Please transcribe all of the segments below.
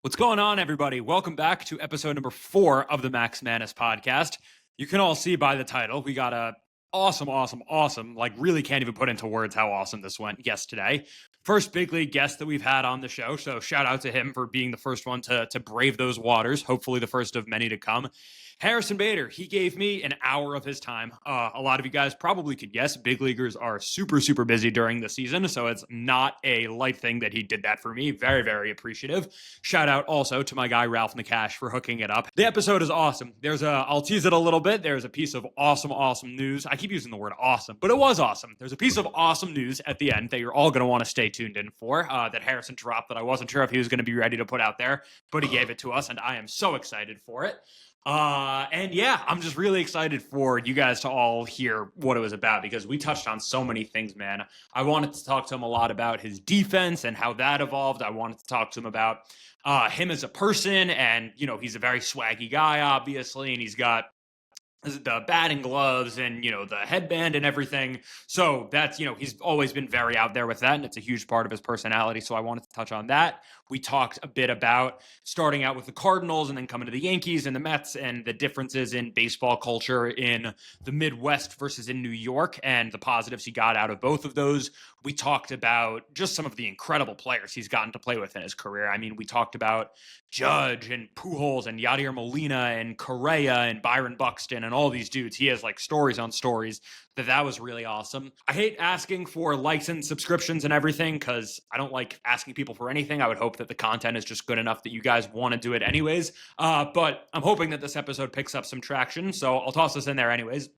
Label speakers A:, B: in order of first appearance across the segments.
A: What's going on, everybody? Welcome back to episode number 4 of the Max Manus podcast. You can all see by the title, we got a awesome, like really can't even put into words how awesome this went guest today. First big league guest that we've had on the show, so shout out to him for being the first one to brave those waters, hopefully the first of many to come. Harrison Bader, he gave me an hour of his time. A lot of you guys probably could guess big leaguers are super busy during the season, so it's not a light thing that he did that for me. Very appreciative. Shout out also to my guy Ralph Nakash for hooking it up. The episode is awesome. I'll tease it a little bit. There's a piece of awesome news. I keep using the word awesome, but it was awesome. There's a piece of awesome news at the end that you're all going to want to stay tuned in for, that Harrison dropped that I wasn't sure if he was going to be ready to put out there, but he gave it to us, and I am so excited for it. And yeah, I'm just really excited for you guys to all hear what it was about because we touched on so many things, man. I wanted to talk to him a lot about his defense and how that evolved. I wanted to talk to him about him as a person, and he's a very swaggy guy, obviously, and he's got the batting gloves and the headband and everything. So that's he's always been very out there with that, and it's a huge part of his personality. So I wanted to touch on that. We talked a bit about starting out with the Cardinals and then coming to the Yankees and the Mets and the differences in baseball culture in the Midwest versus in New York and the positives he got out of both of those. We talked about just some of the incredible players he's gotten to play with in his career. I mean, we talked about Judge and Pujols and Yadier Molina and Correa and Byron Buxton and all these dudes. He has like stories on stories. That was really awesome. I hate asking for likes and subscriptions and everything because I don't like asking people for anything. I would hope that the content is just good enough that you guys want to do it anyways. But I'm hoping that this episode picks up some traction, so I'll toss this in there anyways.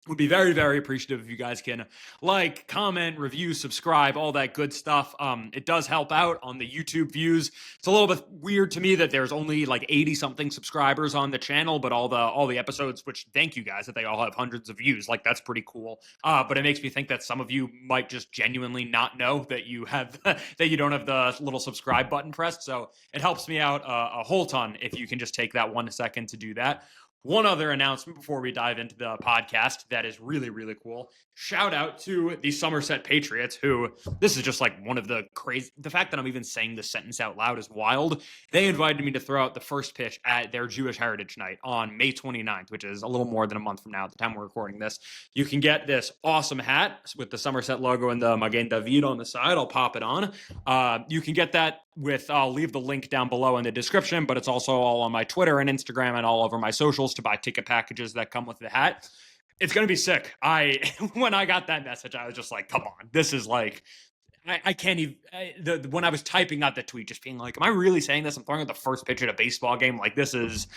A: Would be very appreciative if you guys can like, comment, review, subscribe, all that good stuff. It does help out on the YouTube views. It's a little bit weird to me that there's only like 80 something subscribers on the channel, but all the episodes, which thank you guys that they all have hundreds of views. Like that's pretty cool. But it makes me think that some of you might just genuinely not know that you have that you don't have the little subscribe button pressed. So it helps me out a whole ton if you can just take that 1 second to do that. One other announcement before we dive into the podcast that is really cool. Shout out to the Somerset Patriots, who, this is just like one of the crazy, the fact that I'm even saying this sentence out loud is wild. They invited me to throw out the first pitch at their Jewish Heritage Night on May 29th, which is a little more than a month from now at the time we're recording this. You can get this awesome hat with the Somerset logo and the Magen David on the side. I'll pop it on. You can get that I'll leave the link down below in the description, but it's also all on my Twitter and Instagram and all over my socials to buy ticket packages that come with the hat. It's going to be sick. When I got that message, I was just like, come on, this is like, I can't even, when I was typing out the tweet, just being like, am I really saying this? I'm throwing out the first pitch at a baseball game. Like this is,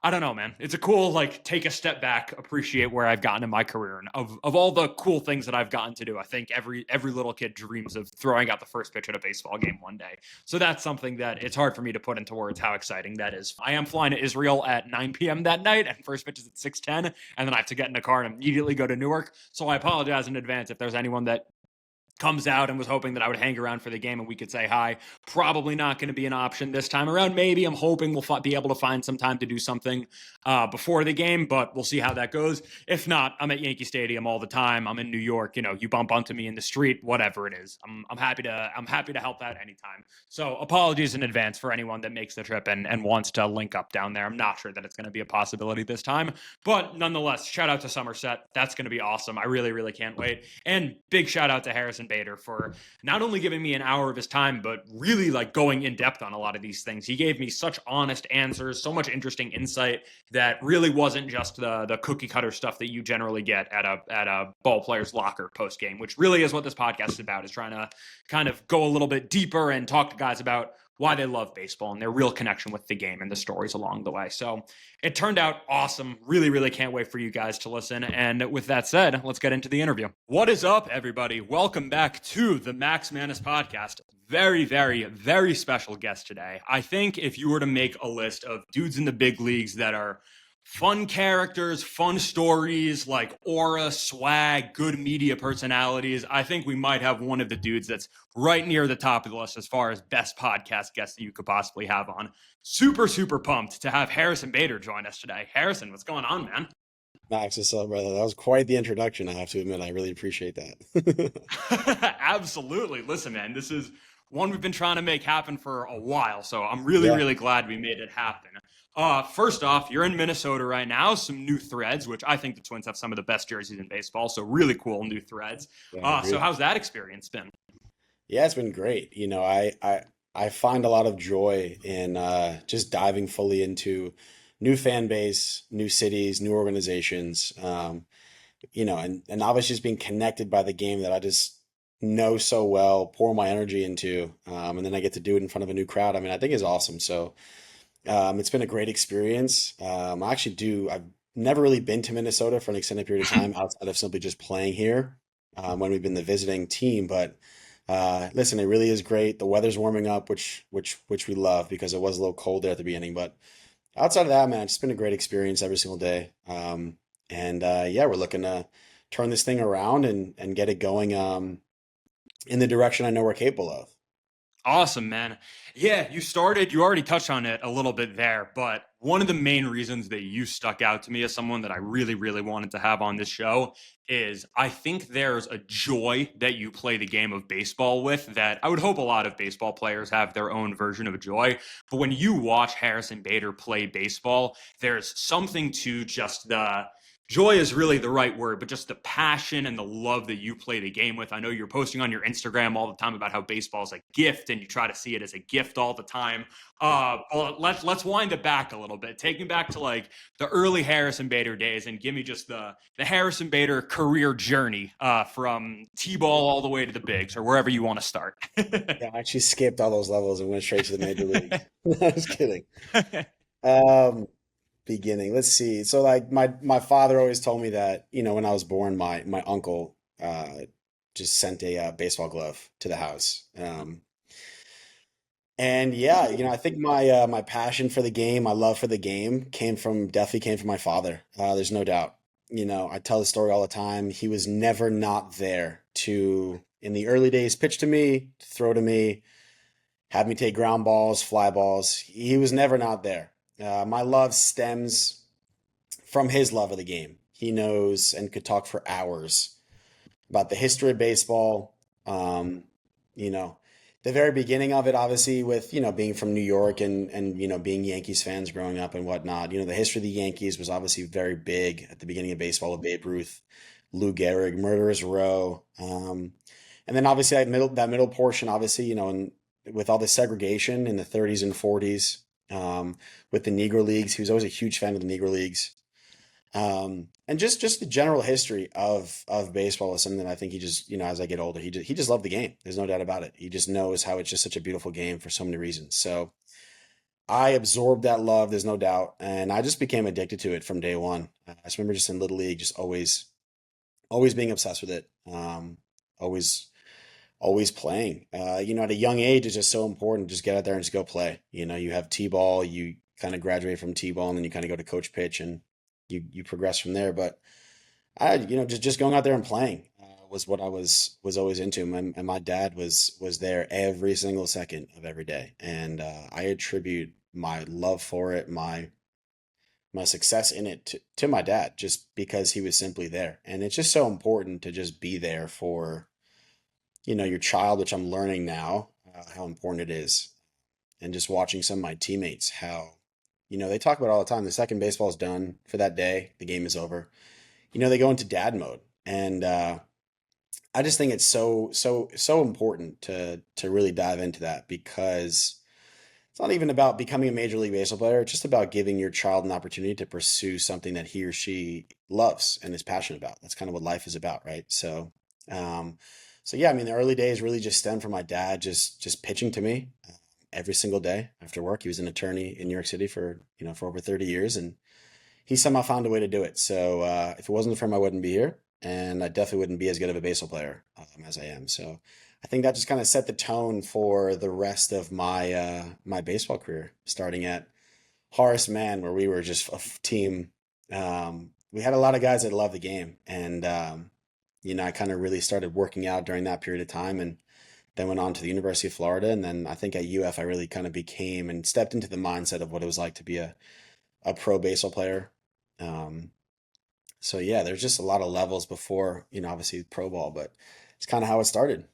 A: I don't know, man. It's a cool, like, take a step back, appreciate where I've gotten in my career. And of all the cool things that I've gotten to do, I think every little kid dreams of throwing out the first pitch at a baseball game one day. So that's something that it's hard for me to put into words how exciting that is. I am flying to Israel at 9 p.m. that night, and first pitch is at 6:10, and then I have to get in a car and immediately go to Newark. So I apologize in advance if there's anyone that comes out and was hoping that I would hang around for the game and we could say hi. Probably not going to be an option this time around. Maybe I'm hoping we'll be able to find some time to do something before the game, but we'll see how that goes. If not, I'm at Yankee Stadium all the time. I'm in New York. You bump onto me in the street, whatever it is. I'm happy to help out anytime. So apologies in advance for anyone that makes the trip and wants to link up down there. I'm not sure that it's going to be a possibility this time, but nonetheless, shout out to Somerset. That's going to be awesome. I really can't wait. And big shout out to Harrison Bader for not only giving me an hour of his time, but really like going in depth on a lot of these things. He gave me such honest answers, so much interesting insight that really wasn't just the cookie cutter stuff that you generally get at a ball player's locker post game, which really is what this podcast is about, is trying to kind of go a little bit deeper and talk to guys about why they love baseball and their real connection with the game and the stories along the way. So it turned out awesome. Really can't wait for you guys to listen. And with that said, let's get into the interview. What is up, everybody? Welcome back to the Max Manus podcast. Very special guest today. I think if you were to make a list of dudes in the big leagues that are fun characters, fun stories, like aura, swag, good media personalities, I think we might have one of the dudes that's right near the top of the list as far as best podcast guests that you could possibly have on. Super pumped to have Harrison Bader join us today. Harrison, what's going on, man?
B: Max, what's up, brother? That was quite the introduction, I have to admit. I really appreciate that.
A: Absolutely. Listen, man, this is one we've been trying to make happen for a while. So I'm really,
B: Yeah,
A: really glad we made it happen. First off, you're in Minnesota right now. Some new threads, which I think the Twins have some of the best jerseys in baseball. So really cool new threads.
B: yeah, I
A: So
B: agree.
A: how's that experience been?
B: Yeah, it's been great. I find a lot of joy in just diving fully into new fan base, new cities, new organizations. And obviously just being connected by the game that I just know so well, pour my energy into, and then I get to do it in front of a new crowd. I mean, I think is awesome. So it's been a great experience. I've never really been to Minnesota for an extended period of time outside of simply just playing here when we've been the visiting team. But listen, it really is great. The weather's warming up, which we love because it was a little cold there at the beginning. But outside of that, man, it's been a great experience every single day. And yeah, we're looking to turn this thing around and get it going in the direction I know we're capable of.
A: Awesome, man. Yeah, you already touched on it a little bit there, but one of the main reasons that you stuck out to me as someone that I really, really wanted to have on this show is I think there's a joy that you play the game of baseball with that I would hope a lot of baseball players have their own version of joy. But when you watch Harrison Bader play baseball, there's something to just the joy is really the right word, but just the passion and the love that you play the game with. I know you're posting on your Instagram all the time about how baseball is a gift, and you try to see it as a gift all the time. Well, let's wind it back a little bit. Take me back to like the early Harrison Bader days, and give me just the Harrison Bader career journey from T-ball all the way to the bigs, or wherever you want to start.
B: Yeah, I actually skipped all those levels and went straight to the major leagues. I was kidding. Um, Beginning. Let's see. So like my father always told me that, when I was born, my uncle just sent a baseball glove to the house. And yeah, I think my passion for the game, my love for the game definitely came from my father. There's no doubt. I tell the story all the time. He was never not there to, in the early days, pitch to me, throw to me, have me take ground balls, fly balls. He was never not there. My love stems from his love of the game. He knows and could talk for hours about the history of baseball. You know, the very beginning of it, obviously, with being from New York and being Yankees fans growing up and whatnot. The history of the Yankees was obviously very big at the beginning of baseball with Babe Ruth, Lou Gehrig, Murderers Row, and then obviously that middle portion, obviously, and with all the segregation in the 30s and 40s, with the Negro Leagues. He was always a huge fan of the Negro Leagues. And just the general history of baseball is something that I think he just, as I get older, he just loved the game. There's no doubt about it. He just knows how it's just such a beautiful game for so many reasons. So I absorbed that love, there's no doubt, and I just became addicted to it from day one. I just remember just in Little League, just always being obsessed with it. Always always playing. At a young age, it's just so important to just get out there and just go play. You have T-ball, you kind of graduate from T-ball, and then you kind of go to coach pitch, and you progress from there. But just going out there and playing was what I was always into. And my dad was there every single second of every day, and I attribute my love for it, my success in it to my dad, just because he was simply there. And it's just so important to just be there for your child, which I'm learning now how important it is. And just watching some of my teammates, how, they talk about it all the time. The second baseball is done for that day, the game is over. They go into dad mode. And I just think it's so important to really dive into that, because it's not even about becoming a major league baseball player. It's just about giving your child an opportunity to pursue something that he or she loves and is passionate about. That's kind of what life is about, right? Um, so yeah, I mean, the early days really just stemmed from my dad just pitching to me every single day after work. He was an attorney in New York City for over 30 years, and he somehow found a way to do it. So if it wasn't for him, I wouldn't be here, and I definitely wouldn't be as good of a baseball player as I am. So I think that just kind of set the tone for the rest of my baseball career, starting at Horace Mann, where we were just a team. We had a lot of guys that loved the game, and I kind of really started working out during that period of time, and then went on to the University of Florida, and then I think at UF I really kind of became and stepped into the mindset of what it was like to be a pro baseball player. Um, so yeah, there's just a lot of levels before, obviously pro ball, but it's kind of how it started.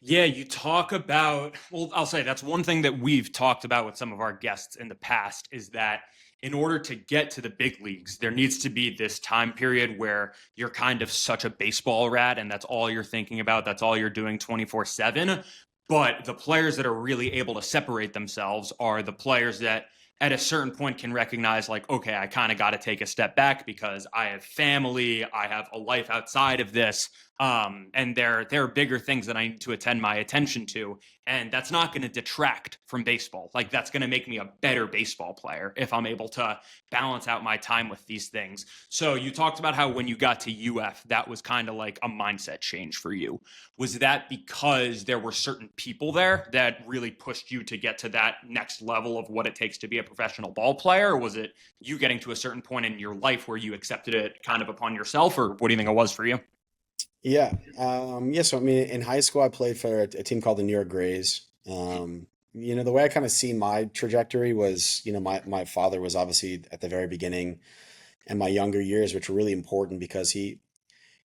A: Yeah, you talk about, well, I'll say that's one thing that we've talked about with some of our guests in the past is that in order to get to the big leagues, there needs to be this time period where you're kind of such a baseball rat and that's all you're thinking about. That's all you're doing 24/7. But the players that are really able to separate themselves are the players that at a certain point can recognize, like, okay, I kind of got to take a step back because I have family, I have a life outside of this, and there are bigger things that I need to attend my attention to, and that's not going to detract from baseball. Like that's going to make me a better baseball player if I'm able to balance out my time with these things. So you talked about how when you got to UF, that was kind of like a mindset change for you. Was that because there were certain people there that really pushed you to get to that next level of what it takes to be a professional ball player, or was it you getting to a certain point in your life where you accepted it kind of upon yourself, or what do you think it was for you?
B: Yeah. Yeah. So, I mean, in high school, I played for a team called the New York Grays. The way I kind of see my trajectory was, my father was obviously at the very beginning and my younger years, which were really important because he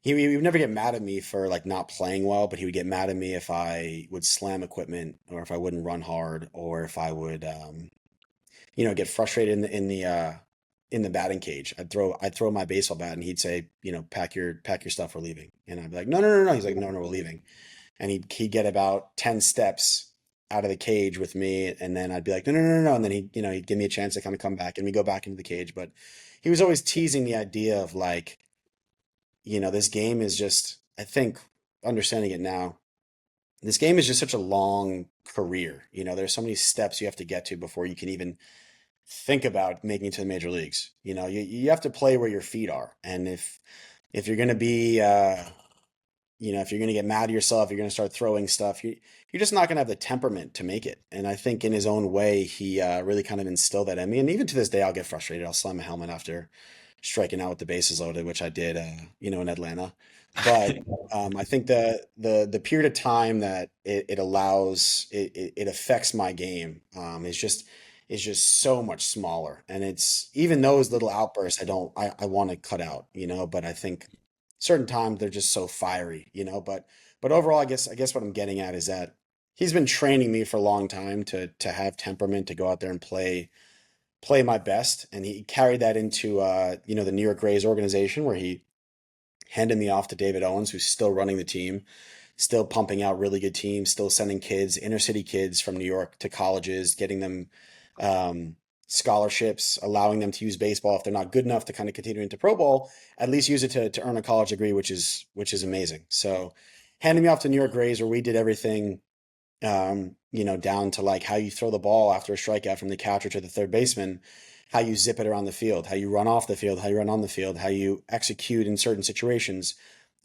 B: would never get mad at me for like not playing well, but he would get mad at me if I would slam equipment or if I wouldn't run hard or if I would, get frustrated in the batting cage. I'd throw my baseball bat and he'd say, pack your stuff, we're leaving. And I'd be like, no, no, no, no. He's like, no, no, we're leaving. And he'd get about 10 steps out of the cage with me. And then I'd be like, no, no, no, no. No. And then he'd give me a chance to kind of come back and we go back into the cage. But he was always teasing the idea of like, this game is just, I think understanding it now, this game is just such a long career. There's so many steps you have to get to before you can even think about making it to the major leagues. You have to play where your feet are. And if you're going to be, if you're going to get mad at yourself, you're going to start throwing stuff, you're just not going to have the temperament to make it. And I think in his own way, he really kind of instilled that in me. And even to this day, I'll get frustrated. I'll slam a helmet after striking out with the bases loaded, which I did, in Atlanta. But I think the period of time that it allows it affects my game is just so much smaller, and it's even those little outbursts I want to cut out, but I think certain times they're just so fiery, but overall I guess what I'm getting at is that he's been training me for a long time to have temperament, to go out there and play my best. And he carried that into the New York Rays organization where he handed me off to David Owens, who's still running the team, still pumping out really good teams, still sending kids, inner city kids from New York to colleges, getting them scholarships, allowing them to use baseball if they're not good enough to kind of continue into pro ball, at least use it to earn a college degree, which is amazing. So handing me off to New York Rays where we did everything down to like how you throw the ball after a strikeout from the catcher to the third baseman, how you zip it around the field, how you run off the field, how you run on the field, how you execute in certain situations.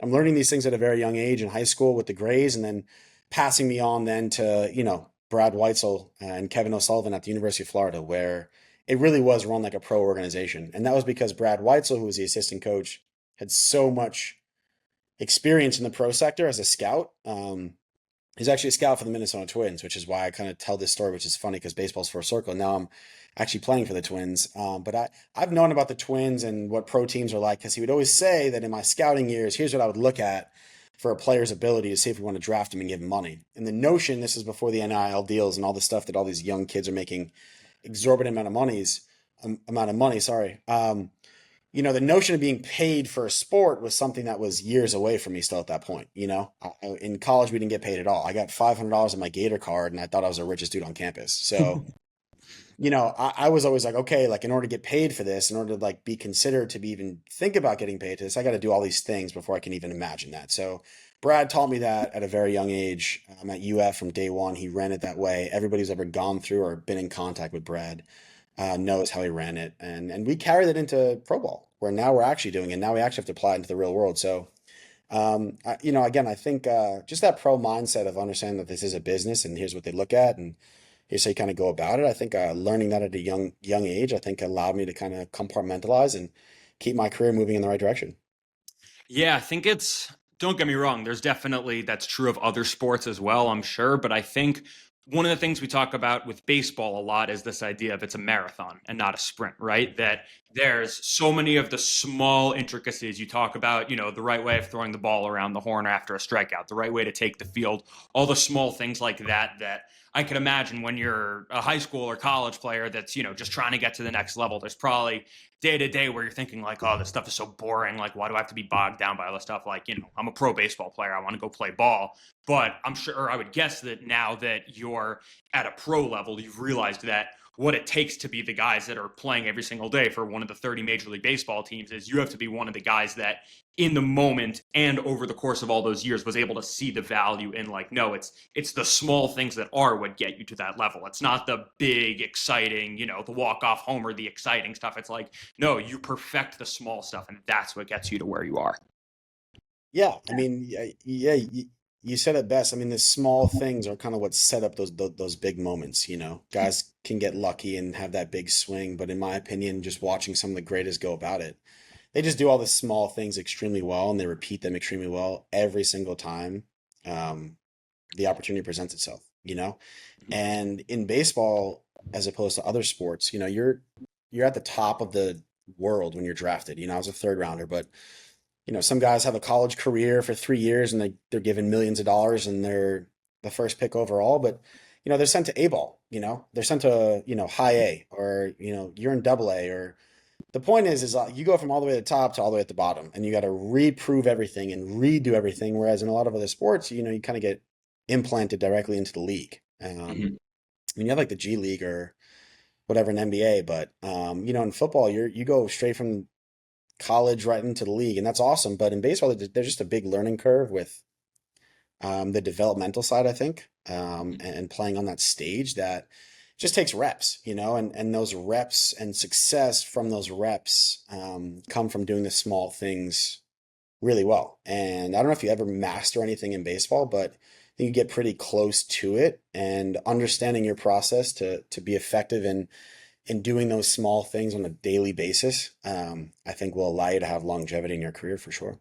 B: I'm learning these things at a very young age in high school with the Grays, and then passing me on then to, Brad Weitzel and Kevin O'Sullivan at the University of Florida, where it really was run like a pro organization. And that was because Brad Weitzel, who was the assistant coach, had so much experience in the pro sector as a scout. He's actually a scout for the Minnesota Twins, which is why I kind of tell this story, which is funny because baseball's for a circle. Now I'm actually playing for the Twins. But I've known about the Twins and what pro teams are like because he would always say that in my scouting years, here's what I would look at for a player's ability to see if we want to draft him and give him money. And the notion, this is before the NIL deals and all the stuff that all these young kids are making exorbitant amount of money, sorry. The notion of being paid for a sport was something that was years away from me still at that point. In college, we didn't get paid at all. I got $500 on my Gator card and I thought I was the richest dude on campus. So, I was always like, okay, like in order to get paid for this, in order to like be considered to be even think about getting paid to this, I got to do all these things before I can even imagine that. So Brad taught me that at a very young age. I'm at UF from day one. He ran it that way. Everybody who's ever gone through or been in contact with Brad knows how he ran it. And we carried it into pro ball where now we're actually doing it. Now we actually have to apply it into the real world. So, again, I think just that pro mindset of understanding that this is a business and here's what they look at and here's how you kind of go about it. I think learning that at a young age, I think allowed me to kind of compartmentalize and keep my career moving in the right direction.
A: Yeah, I think don't get me wrong, there's definitely that's true of other sports as well, I'm sure. But I think one of the things we talk about with baseball a lot is this idea of it's a marathon and not a sprint, right? That there's so many of the small intricacies you talk about, the right way of throwing the ball around the horn after a strikeout, the right way to take the field, all the small things like that that I can imagine when you're a high school or college player that's, just trying to get to the next level. There's probably day to day where you're thinking like, oh, this stuff is so boring. Like, why do I have to be bogged down by all this stuff? Like, I'm a pro baseball player. I want to go play ball. But I'm sure, or I would guess that now that you're at a pro level, you've realized that what it takes to be the guys that are playing every single day for one of the 30 Major League Baseball teams is you have to be one of the guys that in the moment and over the course of all those years was able to see the value in like, no, it's the small things that are what get you to that level. It's not the big, exciting, the walk-off homer, the exciting stuff. It's like, no, you perfect the small stuff and that's what gets you to where you are.
B: Yeah, I mean, yeah, you said it best. I mean, the small things are kind of what set up those big moments, you know. Guys can get lucky and have that big swing, but in my opinion, just watching some of the greatest go about it, they just do all the small things extremely well and they repeat them extremely well every single time um, the opportunity presents itself, you know. And in baseball, as opposed to other sports, you're at the top of the world when you're drafted. You know, I was a third rounder, but some guys have a college career for 3 years and they're given millions of dollars and they're the first pick overall, but they're sent to A ball, they're sent to, high A, or, you're in double A. Or the point is you go from all the way to the top to all the way at the bottom and you got to reprove everything and redo everything. Whereas in a lot of other sports, you kind of get implanted directly into the league.
A: Mm-hmm.
B: I mean, you have like the G League or whatever in NBA, but in football, you go straight from college right into the league, and that's awesome. But in baseball, there's just a big learning curve with the developmental side, I think, and playing on that stage that just takes reps, and those reps and success from those reps come from doing the small things really well. And I don't know if you ever master anything in baseball, but I think you get pretty close to it, and understanding your process to be effective in doing those small things on a daily basis, I think will allow you to have longevity in your career for sure.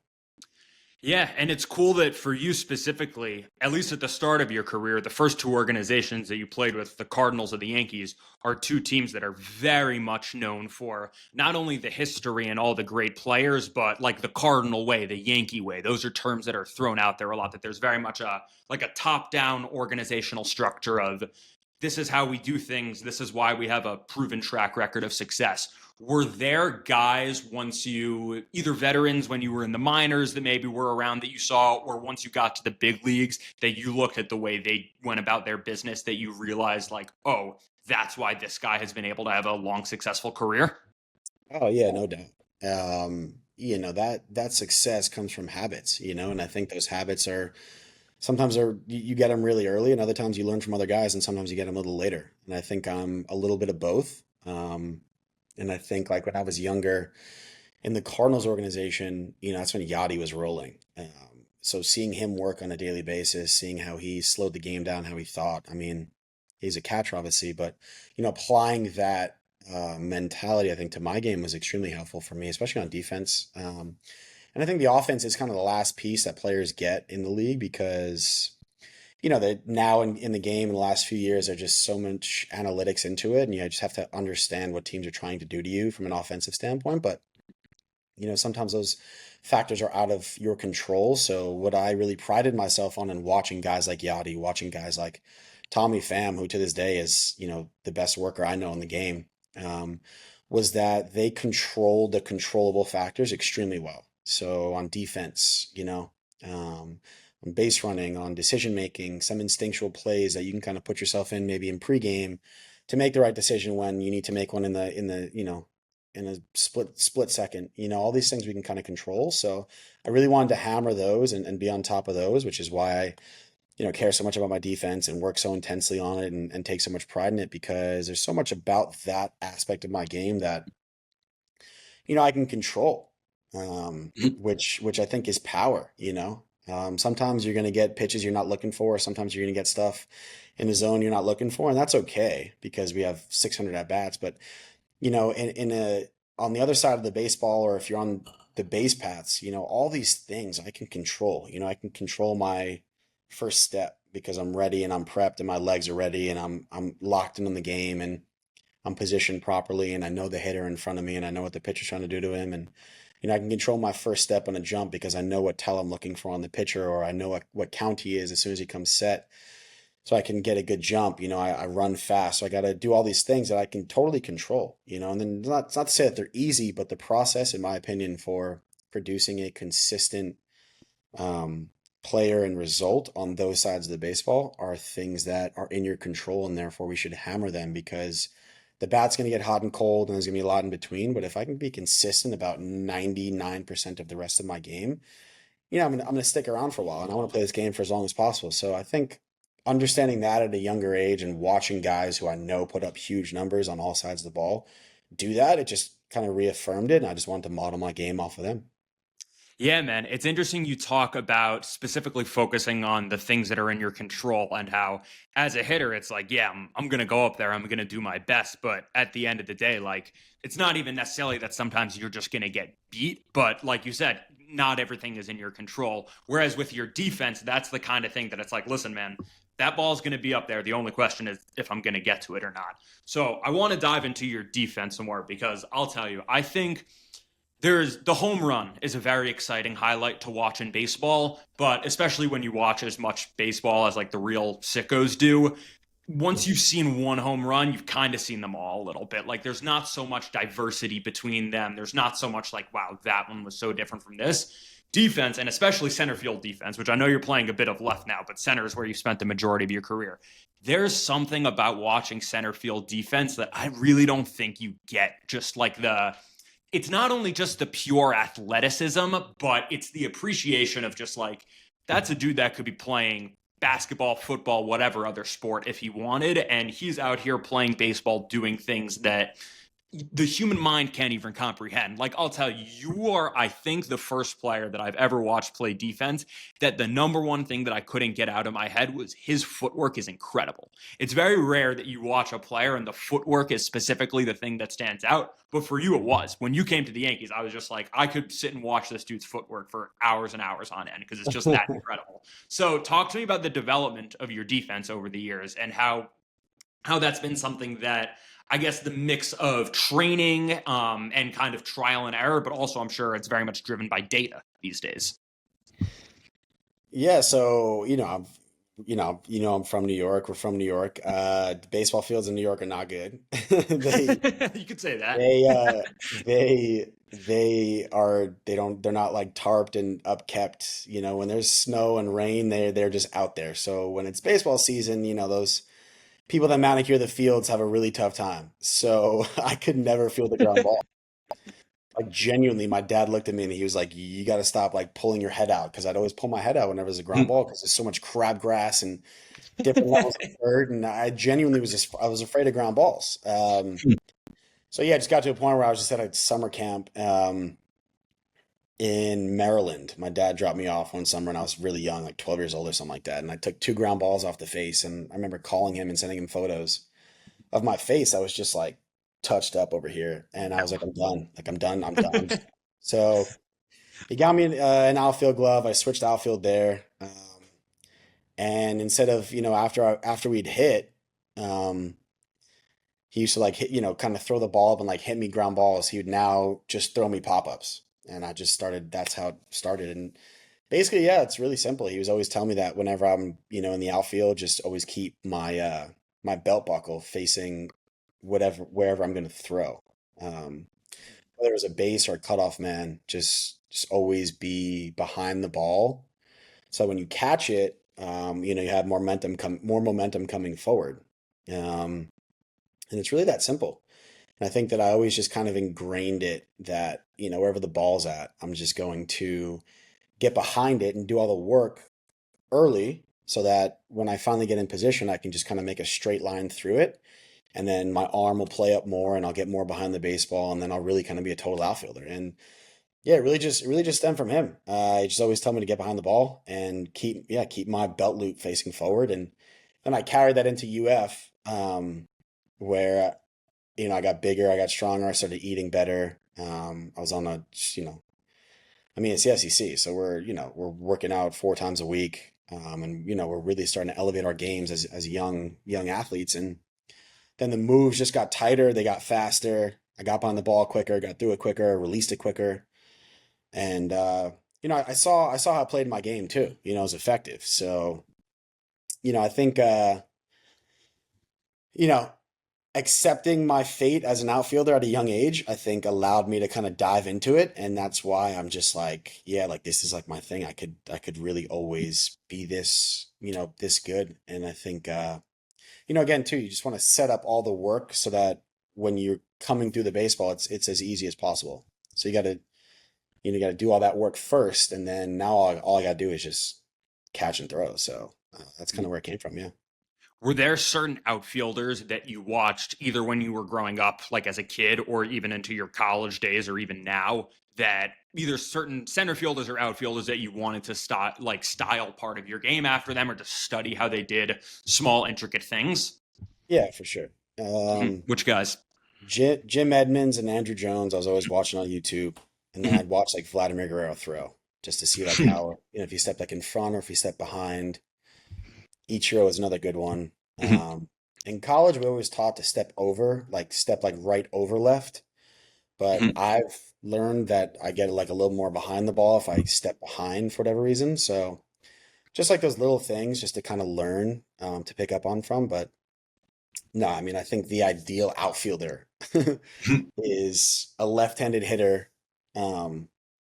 A: Yeah, and it's cool that for you specifically, at least at the start of your career, the first two organizations that you played with, the Cardinals and the Yankees, are two teams that are very much known for not only the history and all the great players, but like the Cardinal way, the Yankee way. Those are terms that are thrown out there a lot, that there's very much a top-down organizational structure of this is how we do things. This is why we have a proven track record of success. Were there guys once you, either veterans when you were in the minors that maybe were around that you saw, or once you got to the big leagues that you looked at the way they went about their business that you realized like, oh, that's why this guy has been able to have a long, successful career?
B: Oh yeah, no doubt. That success comes from habits, and I think those habits are sometimes you get them really early, and other times you learn from other guys, and sometimes you get them a little later. And I think I'm a little bit of both. And I think like when I was younger in the Cardinals organization, that's when Yachty was rolling. So seeing him work on a daily basis, seeing how he slowed the game down, how he thought. I mean, he's a catcher, obviously, but applying that mentality, I think, to my game was extremely helpful for me, especially on defense. And I think the offense is kind of the last piece that players get in the league because that now in the game in the last few years, there's just so much analytics into it, and you just have to understand what teams are trying to do to you from an offensive standpoint. But sometimes those factors are out of your control. So what I really prided myself on in watching guys like Yachty, watching guys like Tommy Pham, who to this day is the best worker I know in the game, was that they controlled the controllable factors extremely well. So on defense, on base running, on decision making, some instinctual plays that you can kind of put yourself in maybe in pregame to make the right decision when you need to make one in a split second. All these things we can kind of control. So I really wanted to hammer those and be on top of those, which is why I care so much about my defense and work so intensely on it and take so much pride in it, because there's so much about that aspect of my game that I can control, which I think is power. Sometimes you're going to get pitches you're not looking for. Sometimes you're going to get stuff in the zone you're not looking for, and that's okay because we have 600 at bats. But on the other side of the baseball, or if you're on the base paths, all these things I can control. I can control my first step. because I'm ready and I'm prepped and my legs are ready and I'm locked in on the game and I'm positioned properly and I know the hitter in front of me and I know what the pitcher's trying to do to him. And, I can control my first step on a jump because I know what tell I'm looking for on the pitcher, or I know what count he is as soon as he comes set. So I can get a good jump. I run fast. So I got to do all these things that I can totally control, and then it's not to say that they're easy, but the process, in my opinion, for producing a consistent um, player and result on those sides of the baseball are things that are in your control, and therefore we should hammer them because the bat's going to get hot and cold and there's going to be a lot in between. But if I can be consistent about 99% of the rest of my game, I'm gonna stick around for a while and I want to play this game for as long as possible. So I think understanding that at a younger age and watching guys who I know put up huge numbers on all sides of the ball do that, it just kind of reaffirmed it. And I just wanted to model my game off of them.
A: Yeah, man. It's interesting you talk about specifically focusing on the things that are in your control and how, as a hitter, it's like, yeah, I'm going to go up there. I'm going to do my best. But at the end of the day, like, it's not even necessarily that sometimes you're just going to get beat. But like you said, not everything is in your control. Whereas with your defense, that's the kind of thing that it's like, listen, man, that ball's going to be up there. The only question is if I'm going to get to it or not. So I want to dive into your defense some more because I'll tell you, I think there's the home run is a very exciting highlight to watch in baseball, but especially when you watch as much baseball as like the real sickos do, once you've seen one home run, you've kind of seen them all a little bit. Like there's not so much diversity between them. There's not so much like, wow, that one was so different from this. Defense, and especially center field defense, which I know you're playing a bit of left now, but center is where you spent the majority of your career. There's something about watching center field defense that I really don't think you get. Just like it's not only just the pure athleticism, but it's the appreciation of just like, that's a dude that could be playing basketball, football, whatever other sport if he wanted. And he's out here playing baseball, doing things that the human mind can't even comprehend. Like, I'll tell you, you are, I think, the first player that I've ever watched play defense that the number one thing that I couldn't get out of my head was his footwork is incredible. It's very rare that you watch a player and the footwork is specifically the thing that stands out. But for you, it was. When you came to the Yankees, I was just like, I could sit and watch this dude's footwork for hours and hours on end because it's just that incredible. So talk to me about the development of your defense over the years and how that's been something that I guess the mix of training and kind of trial and error, but also I'm sure it's very much driven by data these days.
B: Yeah, so I'm from New York. We're from New York. The baseball fields in New York are not good. They
A: You could say that.
B: they they're not like tarped and upkept. When there's snow and rain, they're just out there. So when it's baseball season, those people that manicure the fields have a really tough time. So I could never feel the ground ball. Like genuinely, my dad looked at me and he was like, "You got to stop like pulling your head out," because I'd always pull my head out whenever there's a ground ball because there's so much crabgrass and different levels of dirt, and I genuinely I was afraid of ground balls. So yeah, I just got to a point where I was just at a summer camp in Maryland. My dad dropped me off one summer and I was really young, like 12 years old or something like that. And I took two ground balls off the face. And I remember calling him and sending him photos of my face. I was just like touched up over here. And I was like, I'm done. Like, I'm done. I'm done. So he got me an outfield glove. I switched outfield there. And instead of, after we'd hit, he used to like hit, kind of throw the ball up and like hit me ground balls. He would now just throw me pop-ups. And I just started, that's how it started. And basically, yeah, it's really simple. He was always telling me that whenever I'm, in the outfield, just always keep my belt buckle facing wherever I'm going to throw. Whether it was a base or a cutoff man, just always be behind the ball. So when you catch it, you have more momentum coming forward. And it's really that simple. And I think that I always just kind of ingrained it that, wherever the ball's at, I'm just going to get behind it and do all the work early so that when I finally get in position, I can just kind of make a straight line through it. And then my arm will play up more and I'll get more behind the baseball and then I'll really kind of be a total outfielder. And yeah, it really just stemmed from him. He just always told me to get behind the ball and keep my belt loop facing forward. And then I carried that into UF, where I got bigger, I got stronger, I started eating better. I was on it's the SEC, so we're working out 4 times a week. And we're really starting to elevate our games as young athletes. And then the moves just got tighter, they got faster. I got on the ball quicker, got through it quicker, released it quicker, and I saw how I played my game too. It was effective. So I think you know accepting my fate as an outfielder at a young age, I think allowed me to kind of dive into it. And that's why I'm just like, yeah, like this is like my thing. I could really always be this, this good. And I think, again, too, you just want to set up all the work so that when you're coming through the baseball, it's as easy as possible. So you got to do all that work first. And then now all I got to do is just catch and throw. So that's kind of where it came from. Yeah.
A: Were there certain outfielders that you watched either when you were growing up, like as a kid, or even into your college days, or even now, that either certain center fielders or outfielders that you wanted to style part of your game after them, or to study how they did small, intricate things?
B: Yeah, for sure. Um,
A: Which guys?
B: Jim Edmonds and Andrew Jones, I was always watching on YouTube, and then
A: Mhm.
B: I'd watch like Vladimir Guerrero throw just to see like how if he stepped like in front or if he stepped behind. Ichiro is another good one. In college, we always taught to step over, like step like right over left, but I've learned that I get like a little more behind the ball if I step behind for whatever reason. So just like those little things, just to kind of learn to pick up on from. But no, I mean, I think the ideal outfielder is a left-handed hitter, um,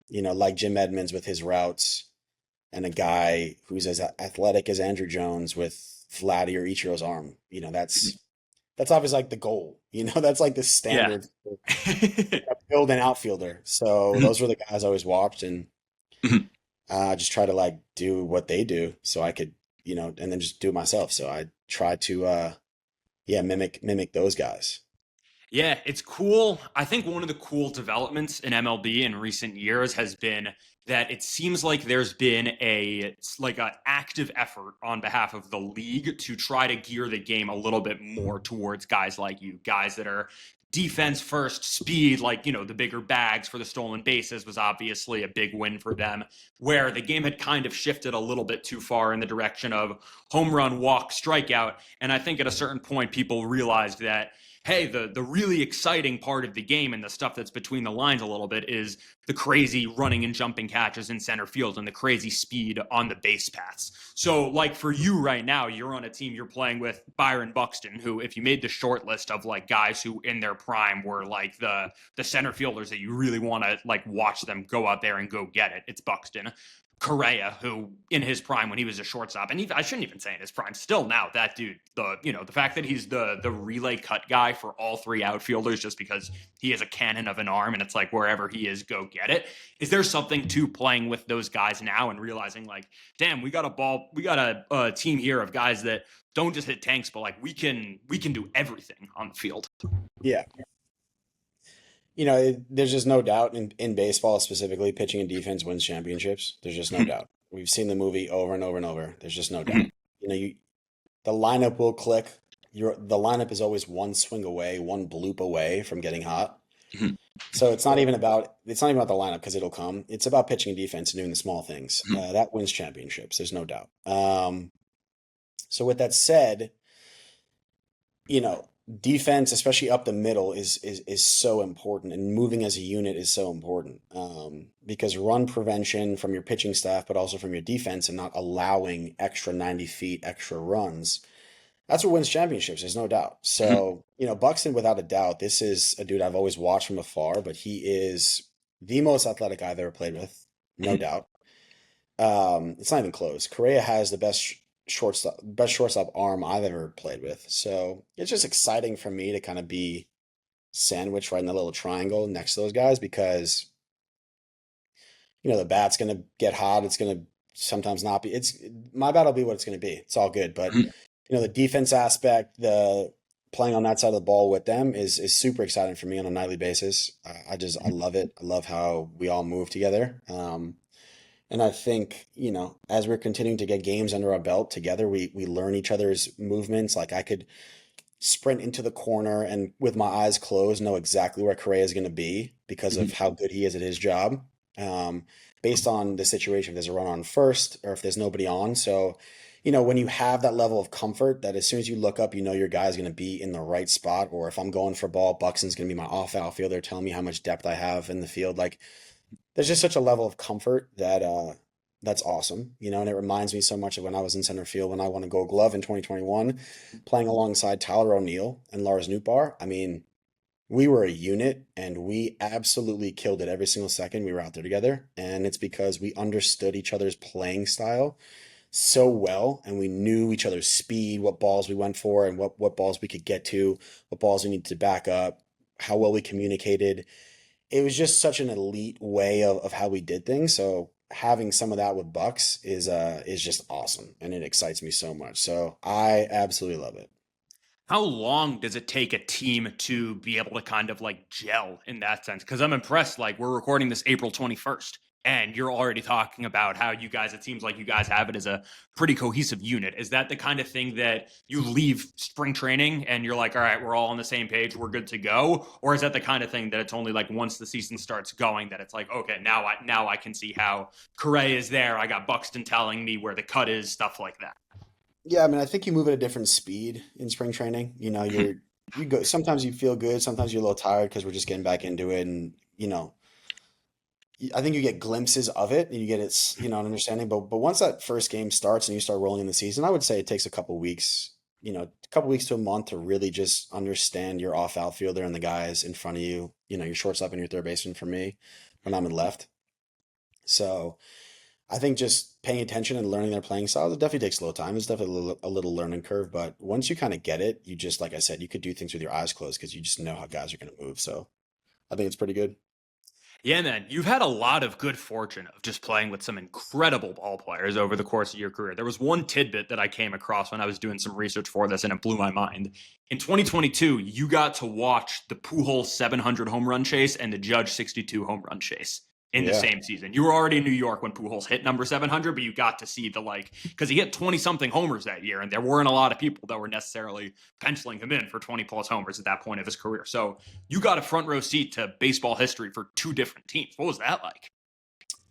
B: like Jim Edmonds with his routes, and a guy who's as athletic as Andrew Jones with Vladdy or Ichiro's arm. That's obviously like the goal. That's like the
A: Yeah.
B: standard for build an outfielder. So those were the guys I always watched, and just try to like do what they do, so I could, and then just do it myself. So I try to, yeah, mimic those guys.
A: Yeah, it's cool. I think one of the cool developments in MLB in recent years has been that it seems like there's been an active effort on behalf of the league to try to gear the game a little bit more towards guys like you, guys that are defense first, speed, like, the bigger bags for the stolen bases was obviously a big win for them, where the game had kind of shifted a little bit too far in the direction of home run, walk, strikeout. And I think at a certain point, people realized that hey, the really exciting part of the game and the stuff that's between the lines a little bit is the crazy running and jumping catches in center field and the crazy speed on the base paths. So, like for you right now, you're on a team you're playing with Byron Buxton, who, if you made the short list of like guys who in their prime were like the center fielders that you really want to like watch them go out there and go get it, it's Buxton. Correa, who in his prime when he was a shortstop, and I shouldn't even say in his prime, still now that dude, the fact that he's the relay cut guy for all three outfielders just because he has a cannon of an arm and it's like wherever he is, go get it. Is there something to playing with those guys now and realizing like, damn, we got a team here of guys that don't just hit tanks, but like we can do everything on the field.
B: Yeah. There's just no doubt in baseball, specifically, pitching and defense wins championships. There's just no doubt. We've seen the movie over and over and over. There's just no doubt. The lineup will click. The lineup is always one swing away, one bloop away from getting hot. So it's not even about the lineup because it'll come. It's about pitching and defense and doing the small things. That wins championships. There's no doubt. So with that said, defense, especially up the middle, is so important, and moving as a unit is so important. Because run prevention from your pitching staff, but also from your defense, and not allowing extra 90 feet, extra runs. That's what wins championships. There's no doubt. So, Buxton, without a doubt, this is a dude I've always watched from afar, but he is the most athletic I've ever played with, no doubt. It's not even close. Correa has the best shortstop arm I've ever played with. So it's just exciting for me to kind of be sandwiched right in the little triangle next to those guys because the bat's gonna get hot. It's gonna sometimes not be. It's my bat will be what it's gonna be. It's all good. But the defense aspect, the playing on that side of the ball with them is super exciting for me on a nightly basis. I love it. I love how we all move together. And I think, as we're continuing to get games under our belt together, we learn each other's movements. Like I could sprint into the corner and with my eyes closed know exactly where Correa is going to be because of how good he is at his job. based on the situation, if there's a run on first or if there's nobody on. So, when you have that level of comfort that as soon as you look up, your guy's going to be in the right spot. Or if I'm going for a ball, Buxton's going to be my off outfielder telling me how much depth I have in the field. Like, there's just such a level of comfort that's awesome, and it reminds me so much of when I was in center field when I won a Gold Glove in 2021, playing alongside Tyler O'Neill and Lars Nootbaar. I mean, we were a unit and we absolutely killed it every single second we were out there together. And it's because we understood each other's playing style so well and we knew each other's speed, what balls we went for and what balls we could get to, what balls we needed to back up, how well we communicated. It was just such an elite way of how we did things. So having some of that with Bucks is just awesome and it excites me so much. So I absolutely love it.
A: How long does it take a team to be able to kind of like gel in that sense? Because I'm impressed. Like, we're recording this April 21st, and you're already talking about how you guys, it seems like you guys have it as a pretty cohesive unit. Is that the kind of thing that you leave spring training and you're like, all right, we're all on the same page, we're good to go? Or is that the kind of thing that it's only like once the season starts going that it's like, okay, now I can see how Correa is there. I got Buxton telling me where the cut is, stuff like that.
B: Yeah, I mean, I think you move at a different speed in spring training. You go, sometimes you feel good, sometimes you're a little tired because we're just getting back into it. And, I think you get glimpses of it and you get it, an understanding. But once that first game starts and you start rolling in the season, I would say it takes a couple weeks, a couple weeks to a month to really just understand your off outfielder and the guys in front of you, your shortstop and your third baseman for me when I'm in left. So I think just paying attention and learning their playing styles, it definitely takes a little time. It's definitely a little learning curve. But once you kind of get it, you just, like I said, you could do things with your eyes closed because you just know how guys are going to move. So I think it's pretty good.
A: Yeah, man, you've had a lot of good fortune of just playing with some incredible ball players over the course of your career. There was one tidbit that I came across when I was doing some research for this, and it blew my mind. In 2022, you got to watch the Pujols 700 home run chase and the Judge 62 home run chase in the
B: Yeah.
A: same season. You were already in New York when Pujols hit number 700, but you got to see because he hit 20 something homers that year, and there weren't a lot of people that were necessarily penciling him in for 20 plus homers at that point of his career. So you got a front row seat to baseball history for two different teams. What was that like?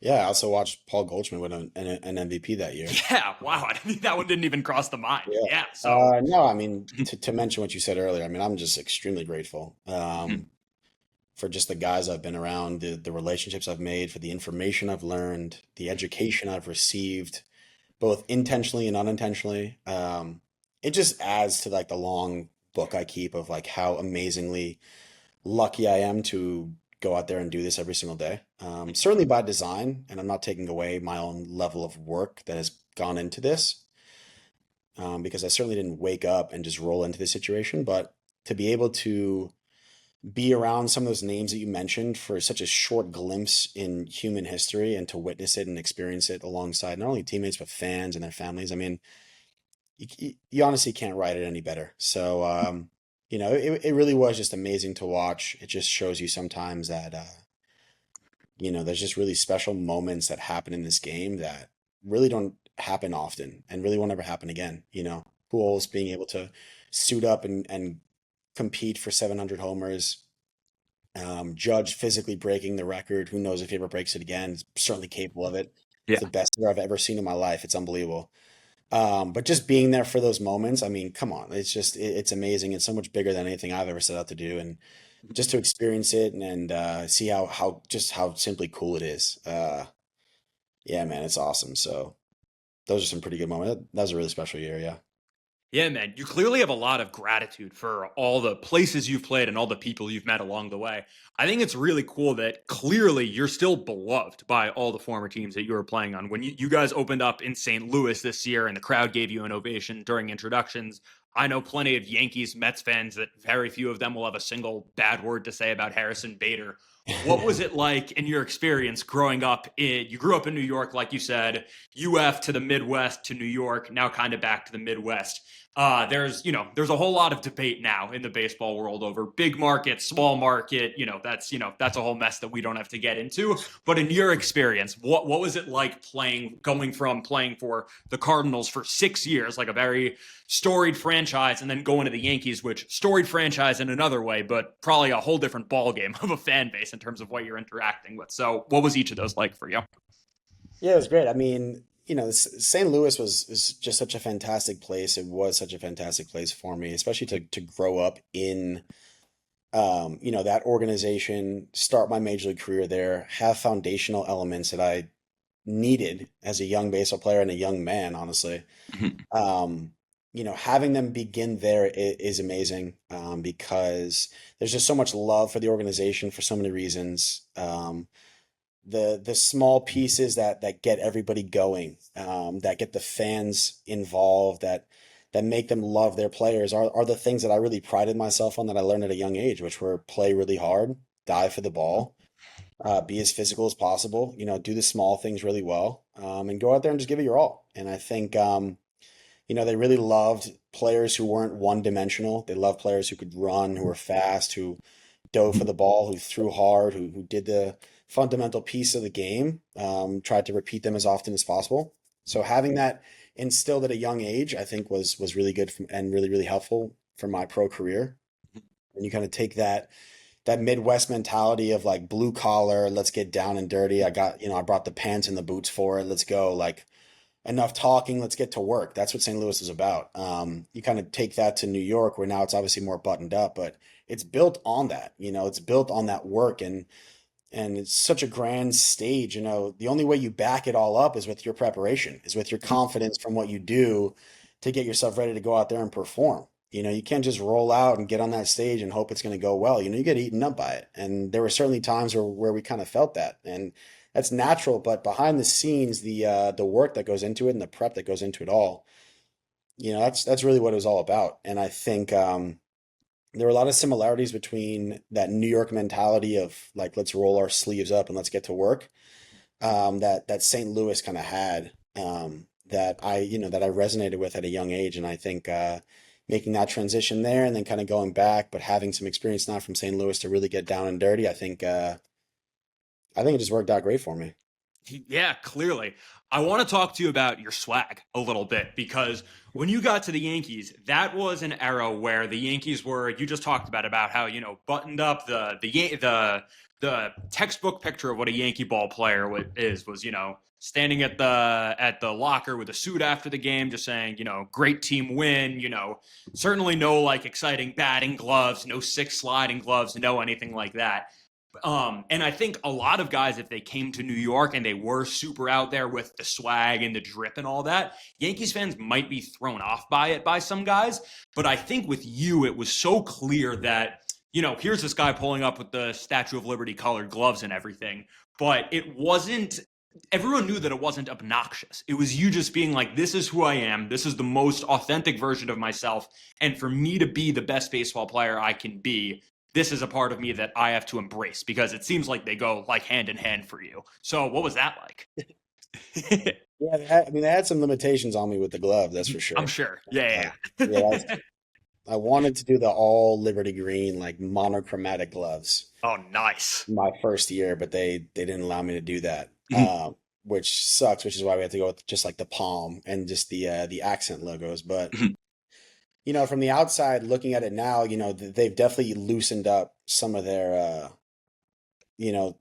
B: Yeah. I also watched Paul Goldschmidt win an MVP that year.
A: Yeah, wow. That one didn't even cross the mind.
B: Yeah.
A: Yeah, so
B: No, I mean, to mention what you said earlier, I mean, I'm just extremely grateful. For just the guys I've been around, the relationships I've made, for the information I've learned, the education I've received, both intentionally and unintentionally. It just adds to like the long book I keep of like how amazingly lucky I am to go out there and do this every single day. Certainly by design, and I'm not taking away my own level of work that has gone into this, because I certainly didn't wake up and just roll into this situation, but to be able to be around some of those names that you mentioned for such a short glimpse in human history and to witness it and experience it alongside not only teammates but fans and their families. I mean, you honestly can't write it any better. So, it really was just amazing to watch. It just shows you sometimes that, there's just really special moments that happen in this game that really don't happen often and really won't ever happen again. Pujols being able to suit up and compete for 700 homers. Judge physically breaking the record. Who knows if he ever breaks it again? He's certainly capable of it. It's
A: yeah.
B: the best year I've ever seen in my life. It's unbelievable. But just being there for those moments, I mean, come on, it's amazing. It's so much bigger than anything I've ever set out to do, and just to experience it and see how simply cool it is. Yeah, man, it's awesome. So those are some pretty good moments. That was a really special year. Yeah.
A: Yeah, man, you clearly have a lot of gratitude for all the places you've played and all the people you've met along the way. I think it's really cool that clearly you're still beloved by all the former teams that you were playing on. When you guys opened up in St. Louis this year and the crowd gave you an ovation during introductions, I know plenty of Yankees, Mets fans that very few of them will have a single bad word to say about Harrison Bader. What was it like in your experience growing up you grew up in New York, like you said, UF to the Midwest to New York, now kind of back to the Midwest. There's a whole lot of debate now in the baseball world over big market, small market. That's a whole mess that we don't have to get into. But in your experience, what was it like going from playing for the Cardinals for 6 years, like a very storied franchise, and then going to the Yankees, which storied franchise in another way, but probably a whole different ballgame of a fan base in terms of what you're interacting with. So, what was each of those like for you?
B: Yeah, it was great. I mean, St. Louis was just such a fantastic place. It was such a fantastic place for me, especially to grow up in that organization, start my major league career there, have foundational elements that I needed as a young baseball player and a young man, honestly. Um, Having them begin there is amazing, because there's just so much love for the organization for so many reasons. The small pieces that get everybody going, that get the fans involved, that make them love their players are the things that I really prided myself on that I learned at a young age, which were play really hard, dive for the ball, be as physical as possible, do the small things really well, and go out there and just give it your all. And I think, they really loved players who weren't one dimensional. They loved players who could run, who were fast, who dove for the ball, who threw hard, who did the fundamental piece of the game, tried to repeat them as often as possible. So having that instilled at a young age, I think was really good and really, really helpful for my pro career. And you kind of take that Midwest mentality of like blue collar, let's get down and dirty. I brought the pants and the boots for it. Let's go. Like, enough talking, let's get to work. That's what St. Louis is about. You kind of take that to New York, where now it's obviously more buttoned up, but it's built on that. It's built on that work, and it's such a grand stage. The only way you back it all up is with your preparation, is with your confidence from what you do to get yourself ready to go out there and perform. You can't just roll out and get on that stage and hope it's going to go well. You get eaten up by it. And there were certainly times where we kind of felt that. And that's natural, but behind the scenes, the work that goes into it and the prep that goes into it all, that's really what it was all about. And I think there were a lot of similarities between that New York mentality of like, let's roll our sleeves up and let's get to work, that St. Louis kind of had, that I resonated with at a young age. And I think making that transition there and then kind of going back, but having some experience now from St. Louis to really get down and dirty, I think it just worked out great for me.
A: Yeah, clearly. I want to talk to you about your swag a little bit, because when you got to the Yankees, that was an era where the Yankees were, you just talked about how, buttoned up. The textbook picture of what a Yankee ball player was, standing at the locker with a suit after the game, just saying, great team win, certainly no like exciting batting gloves, no six sliding gloves, no anything like that. And I think a lot of guys, if they came to New York and they were super out there with the swag and the drip and all that, Yankees fans might be thrown off by it by some guys. But I think with you, it was so clear that, here's this guy pulling up with the Statue of Liberty colored gloves and everything. But it wasn't, everyone knew that it wasn't obnoxious. It was you just being like, this is who I am. This is the most authentic version of myself. And for me to be the best baseball player I can be, this is a part of me that I have to embrace, because it seems like they go like hand in hand for you. So what was that like?
B: Yeah, they had some limitations on me with the glove, that's for
A: I'm
B: sure.
A: sure. Yeah.
B: Yeah, I wanted to do the all Liberty Green, like monochromatic gloves
A: Oh, nice.
B: my first year, but they didn't allow me to do that,
A: Mhm.
B: which sucks. Which is why we had to go with just like the palm and just the accent logos. But
A: Mhm.
B: from the outside looking at it now, they've definitely loosened up some of their, you know,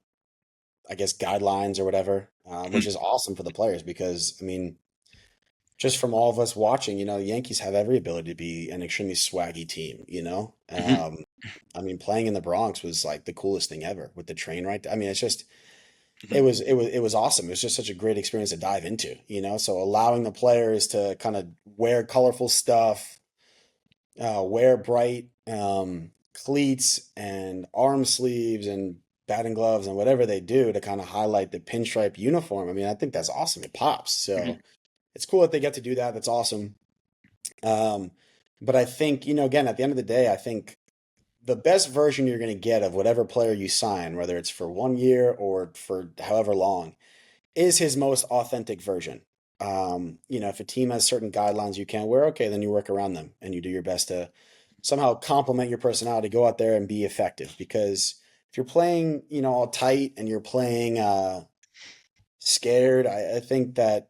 B: I guess guidelines or whatever, which is awesome for the players because I mean, just from all of us watching, the Yankees have every ability to be an extremely swaggy team.
A: Mhm.
B: I mean, playing in the Bronx was like the coolest thing ever with the train right there. I mean, it's just it
A: Mhm.
B: was it was it was awesome. It was just such a great experience to dive into. So allowing the players to kind of wear colorful stuff, wear bright cleats and arm sleeves and batting gloves and whatever they do to kind of highlight the pinstripe uniform. I mean, I think that's awesome. It pops. So
A: Mhm.
B: it's cool that they get to do that. That's awesome. Um, but I think, again, at the end of the day, I think the best version you're going to get of whatever player you sign, whether it's for 1 year or for however long, is his most authentic version. If a team has certain guidelines you can't wear, okay, then you work around them and you do your best to somehow complement your personality, go out there and be effective. Because if you're playing, all tight and you're playing scared, I think that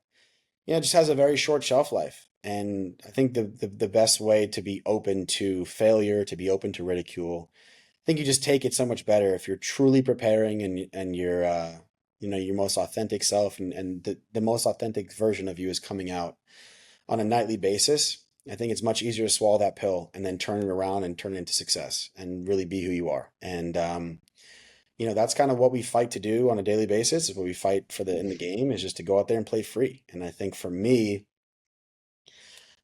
B: it just has a very short shelf life. And I think the best way to be open to failure, to be open to ridicule, I think you just take it so much better if you're truly preparing and you're your most authentic self and the most authentic version of you is coming out on a nightly basis. I think it's much easier to swallow that pill and then turn it around and turn it into success and really be who you are. And that's kind of what we fight to do on a daily basis. Is what we fight for in the game is just to go out there and play free. And I think for me,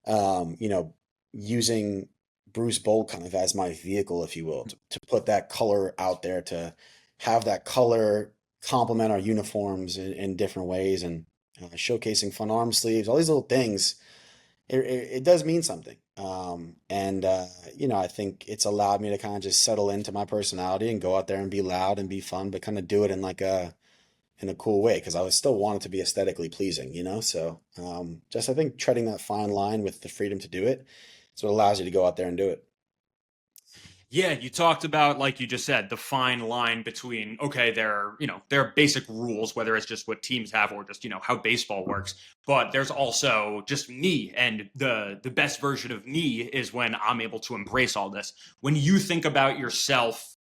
B: um, you know, using Bruce Bolt kind of as my vehicle, if you will, to put that color out there, to have that color complement our uniforms in different ways, and showcasing fun arm sleeves, all these little things. It does mean something. I think it's allowed me to kind of just settle into my personality and go out there and be loud and be fun, but kind of do it in a cool way because I was still wanted to be aesthetically pleasing. So just I think treading that fine line with the freedom to do it, so it allows you to go out there and do it.
A: Yeah, you talked about, like you just said, the fine line between, okay, there are basic rules, whether it's just what teams have or just, how baseball works. But there's also just me, and the best version of me is when I'm able to embrace all this. When you think about yourself,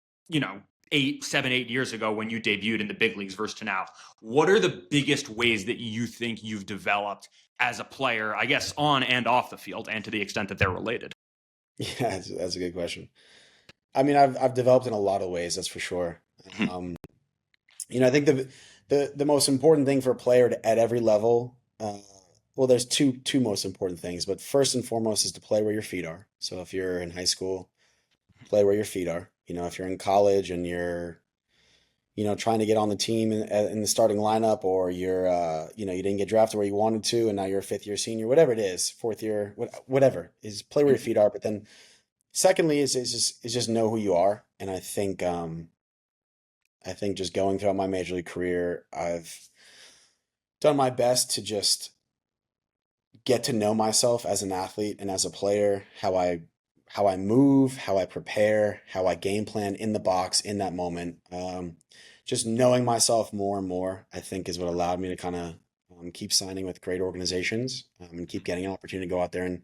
A: 8 years ago when you debuted in the big leagues versus to now, what are the biggest ways that you think you've developed as a player, I guess, on and off the field, and to the extent that they're related?
B: Yeah, that's a good question. I mean, I've developed in a lot of ways, that's for sure. Um, I think the most important thing for a player at every level, well, there's two most important things, but first and foremost is to play where your feet are. So if you're in high school, play where your feet are. If you're in college and you're trying to get on the team in the starting lineup, or you didn't get drafted where you wanted to, and now you're a fifth year senior, whatever it is, fourth year, whatever, is play where your feet are. But then secondly is just know who you are. And I think just going throughout my major league career, I've done my best to just get to know myself as an athlete and as a player, how I move, how I prepare, how I game plan in the box in that moment. Just knowing myself more and more, I think, is what allowed me to kind of keep signing with great organizations, and keep getting an opportunity to go out there and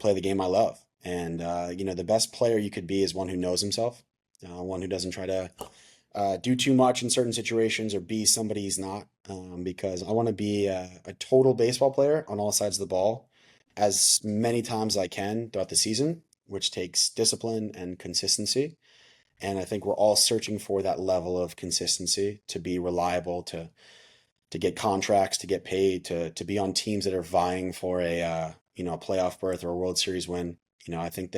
B: play the game I love. And the best player you could be is one who knows himself, one who doesn't try to do too much in certain situations or be somebody he's not. Because I want to be a total baseball player on all sides of the ball as many times as I can throughout the season, which takes discipline and consistency. And I think we're all searching for that level of consistency to be reliable, to get contracts, to get paid, to be on teams that are vying for a playoff berth or a World Series win. I think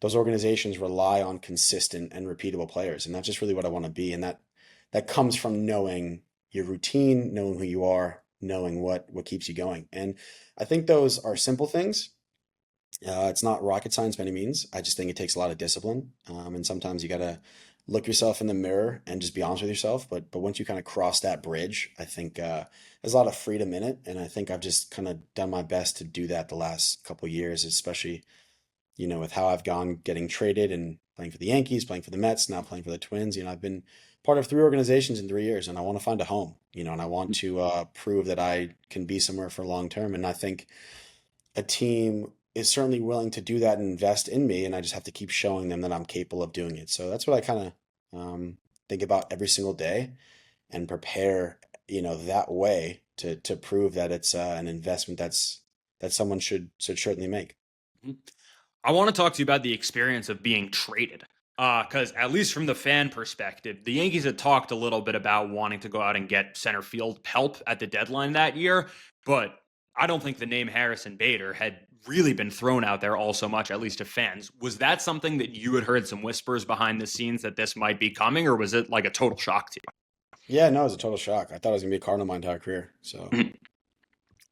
B: those organizations rely on consistent and repeatable players, and that's just really what I want to be. And that comes from knowing your routine, knowing who you are, knowing what keeps you going. And I think those are simple things. It's not rocket science by any means. I just think it takes a lot of discipline, and sometimes you got to look yourself in the mirror and just be honest with yourself. But once you kind of cross that bridge, I think there's a lot of freedom in it, and I think I've just kind of done my best to do that the last couple of years, especially with how I've gone getting traded and playing for the Yankees, playing for the Mets, now playing for the Twins. I've been part of three organizations in 3 years, and I want to find a home. And I want to prove that I can be somewhere for long term. And I think a team is certainly willing to do that and invest in me, and I just have to keep showing them that I'm capable of doing it. So that's what I kind of think about every single day and prepare, that way to prove that it's an investment that someone should certainly make.
A: I want to talk to you about the experience of being traded. Because at least from the fan perspective, the Yankees had talked a little bit about wanting to go out and get center field help at the deadline that year, but I don't think the name Harrison Bader had really been thrown out there all so much, at least to fans. Was that something that you had heard some whispers behind the scenes that this might be coming, or was it like a total shock to
B: Yeah, no, it was a total shock. I thought I was gonna be a Cardinal my entire career. So,
A: you?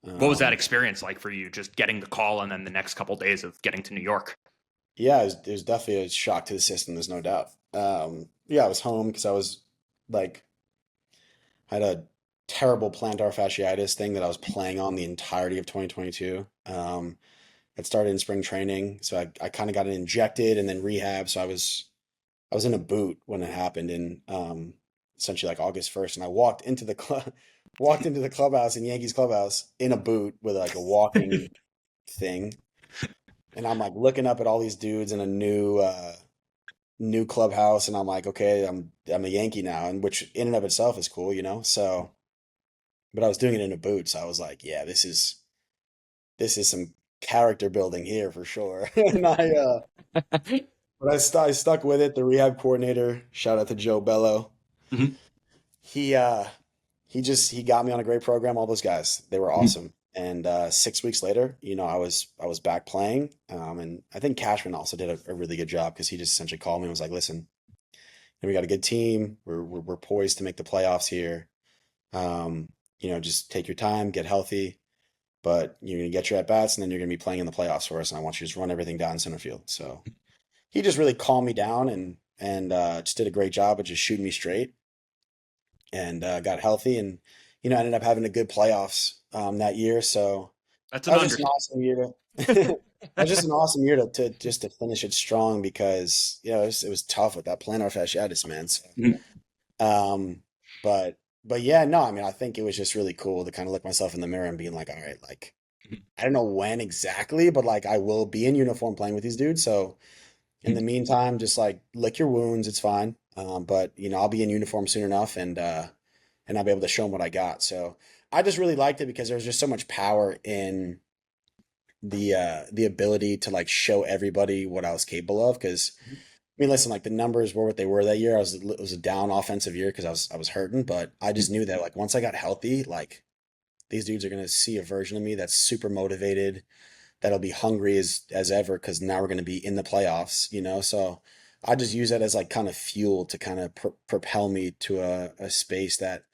A: What was that
B: um,
A: experience like for you, just getting the call and then the next couple days of getting to New York?
B: yeah, it was definitely a shock to the system. There's no doubt. Yeah, I was home because I was like, had a terrible plantar fasciitis thing that I was playing on the entirety of 2022. It started in spring training, so I kind of got it injected and then rehab. So I was in a boot when it happened in essentially like August 1st, and I walked into the clubhouse in Yankees clubhouse in a boot with like a walking thing, and I'm like looking up at all these dudes in a new clubhouse, and I'm like, okay, I'm a Yankee now, and which in and of itself is cool, you know. So, but I was doing it in a boot, so I was like, yeah, this is some character building here for sure. And but I stuck with it. The rehab coordinator, shout out to Joe Bello.
A: Mhm.
B: He uh he got me on a great program. All those guys, they were awesome. And 6 weeks later, I was back playing. And I think Cashman also did a really good job because he just essentially called me and was like, "Listen, we got a good team. We're poised to make the playoffs here. Just take your time, get healthy, but you're gonna get your at bats, and then you're gonna be playing in the playoffs for us. And I want you to just run everything down center field." So he just really calmed me down and just did a great job of just shooting me straight and got healthy and ended up having a good playoffs that year. So
A: That's
B: that
A: an
B: was just an
A: understatement.
B: awesome year to that was just an awesome year to finish it strong because it was tough with that plantar fasciitis, man. So,
A: Mhm.
B: um, but yeah, no, I mean I think it was just really cool to kind of look myself in the mirror and being like, all right, like I don't know when exactly, but like I will be in uniform playing with these dudes. So in the meantime, just like lick your wounds, it's fine. But I'll be in uniform soon enough, and I'll be able to show them what I got. So I just really liked it because there was just so much power in the ability to like show everybody what I was capable of. Because I mean, listen, like the numbers were what they were that year. It was a down offensive year because I was hurting, but I just knew that like once I got healthy, like these dudes are gonna see a version of me that's super motivated, that'll be hungry as ever because now we're going to be in the playoffs, So I just use that as like kind of fuel to kind of propel me to a space that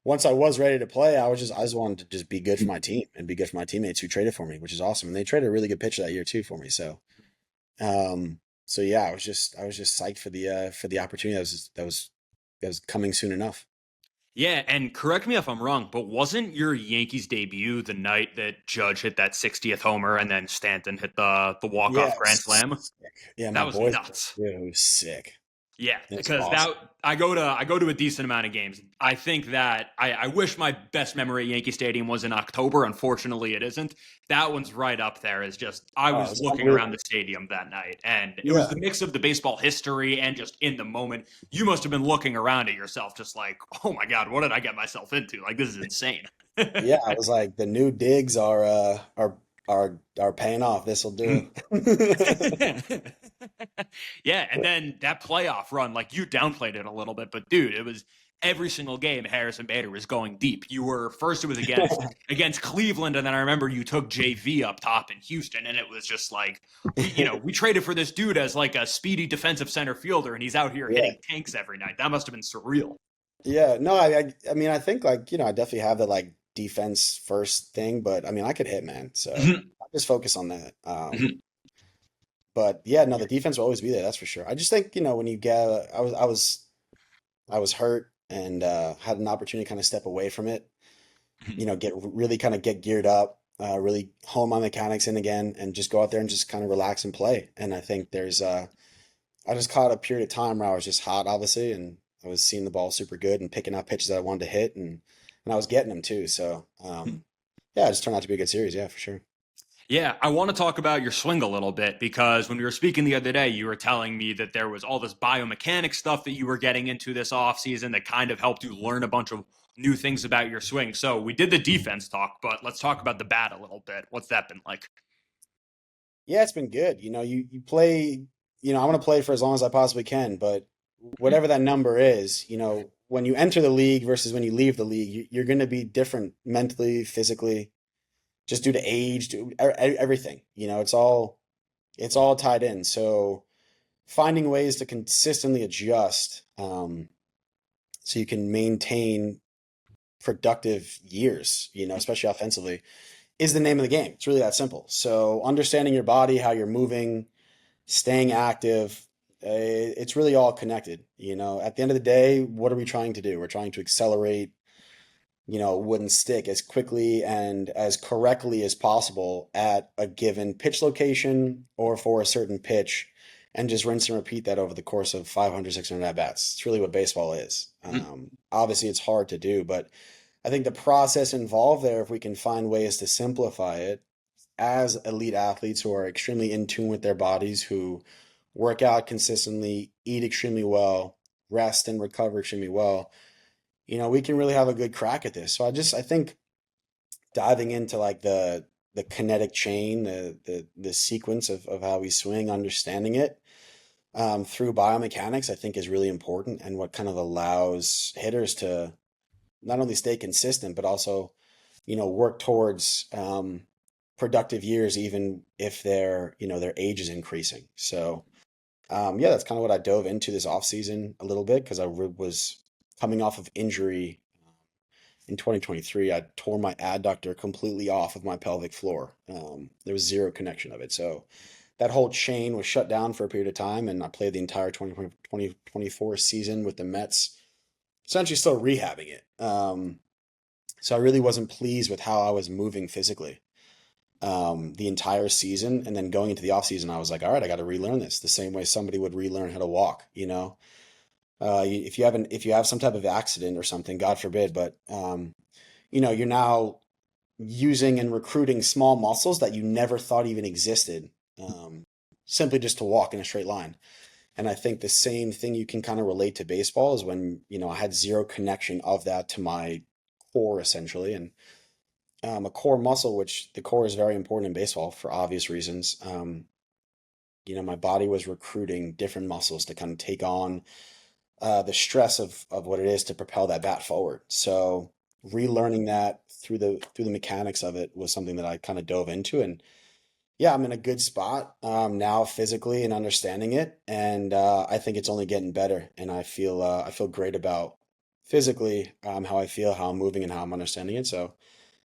B: once I was ready to play, I just wanted to just be good for my team and be good for my teammates who traded for me, which is awesome. And they traded a really good pitcher that year too for me. So yeah, I was just psyched for the opportunity that was coming soon enough.
A: Yeah, and correct me if I'm wrong, but wasn't your Yankees debut the night that Judge hit that 60th homer and then Stanton hit the walk-off
B: Yeah,
A: grand slam?
B: sick. Yeah,
A: That
B: my
A: was
B: boys,
A: nuts.
B: dude, it was sick.
A: Yeah,
B: It's
A: because that
B: awesome.
A: I go to a decent amount of games. I think that I wish my best memory at Yankee Stadium was in October. Unfortunately, it isn't. That one's right up there. Is just I
B: Oh, it
A: was
B: was
A: looking around the
B: unbelievable.
A: stadium that night, and it was
B: Yeah.
A: the mix of the baseball history and just in the moment. You must have been looking around at yourself, just like, oh my god, what did I get myself into? Like this is insane.
B: Yeah, I was like, the new digs are paying off. This'll do.
A: Yeah, and then that playoff run, like you downplayed it a little bit, but dude, it was every single game Harrison Bader was going deep. You were first it was against Cleveland, and then I remember you took JV up top in Houston, and it was just like we traded for this dude as like a speedy defensive center fielder, and he's out here
B: Yeah.
A: hitting tanks every night. That must have been surreal.
B: Yeah. No, I mean I think like, I definitely have the like defense first thing, but I mean I could hit, man. So I just focus on that. But yeah, no, the defense will always be there, that's for sure. I just think, when you get I was hurt and had an opportunity to kind of step away from it, get really kind of get geared up, really hone my mechanics in again, and just go out there and just kind of relax and play. And I think I just caught a period of time where I was just hot, obviously, and I was seeing the ball super good and picking out pitches that I wanted to hit, and I was getting them too. So yeah, it just turned out to be a good series. Yeah, for sure.
A: Yeah, I want to talk about your swing a little bit because when we were speaking the other day, you were telling me that there was all this biomechanics stuff that you were getting into this offseason that kind of helped you learn a bunch of new things about your swing. So we did the defense talk, but let's talk about the bat a little bit. What's that been like?
B: Yeah, it's been good. You play. I want to play for as long as I possibly can, but whatever that number is, when you enter the league versus when you leave the league, you're going to be different mentally, physically, just due to age, everything. It's all tied in. So finding ways to consistently adjust, so you can maintain productive years, especially offensively, is the name of the game. It's really that simple. So understanding your body, how you're moving, staying active, it's really all connected. At the end of the day, what are we trying to do? We're trying to accelerate wouldn't stick as quickly and as correctly as possible at a given pitch location or for a certain pitch, and just rinse and repeat that over the course of 500, 600 at-bats. It's really what baseball is.
A: Mhm.
B: Obviously, it's hard to do, but I think the process involved there, if we can find ways to simplify it as elite athletes who are extremely in tune with their bodies, who work out consistently, eat extremely well, rest and recover extremely well, we can really have a good crack at this. So I think diving into like the kinetic chain, the sequence of how we swing, understanding it through biomechanics, I think is really important, and what kind of allows hitters to not only stay consistent but also, work towards productive years, even if their age is increasing. So yeah, that's kind of what I dove into this offseason a little bit, because was coming off of injury in 2023. I tore my adductor completely off of my pelvic floor. There was zero connection of it. So that whole chain was shut down for a period of time, and I played the entire 2024 season with the Mets, essentially still rehabbing it. So I really wasn't pleased with how I was moving physically the entire season. And then going into the offseason, I was like, all right, I got to relearn this the same way somebody would relearn how to walk. If you have some type of accident or something, God forbid, but you're now using and recruiting small muscles that you never thought even existed, simply just to walk in a straight line. And I think the same thing you can kind of relate to baseball is when, I had zero connection of that to my core essentially. And a core muscle, which the core is very important in baseball for obvious reasons. My body was recruiting different muscles to kind of take on the stress of what it is to propel that bat forward. So relearning that through the mechanics of it was something that I kind of dove into, and yeah, I'm in a good spot now physically and understanding it, and I think it's only getting better. And I feel great about physically how I feel, how I'm moving, and how I'm understanding it. So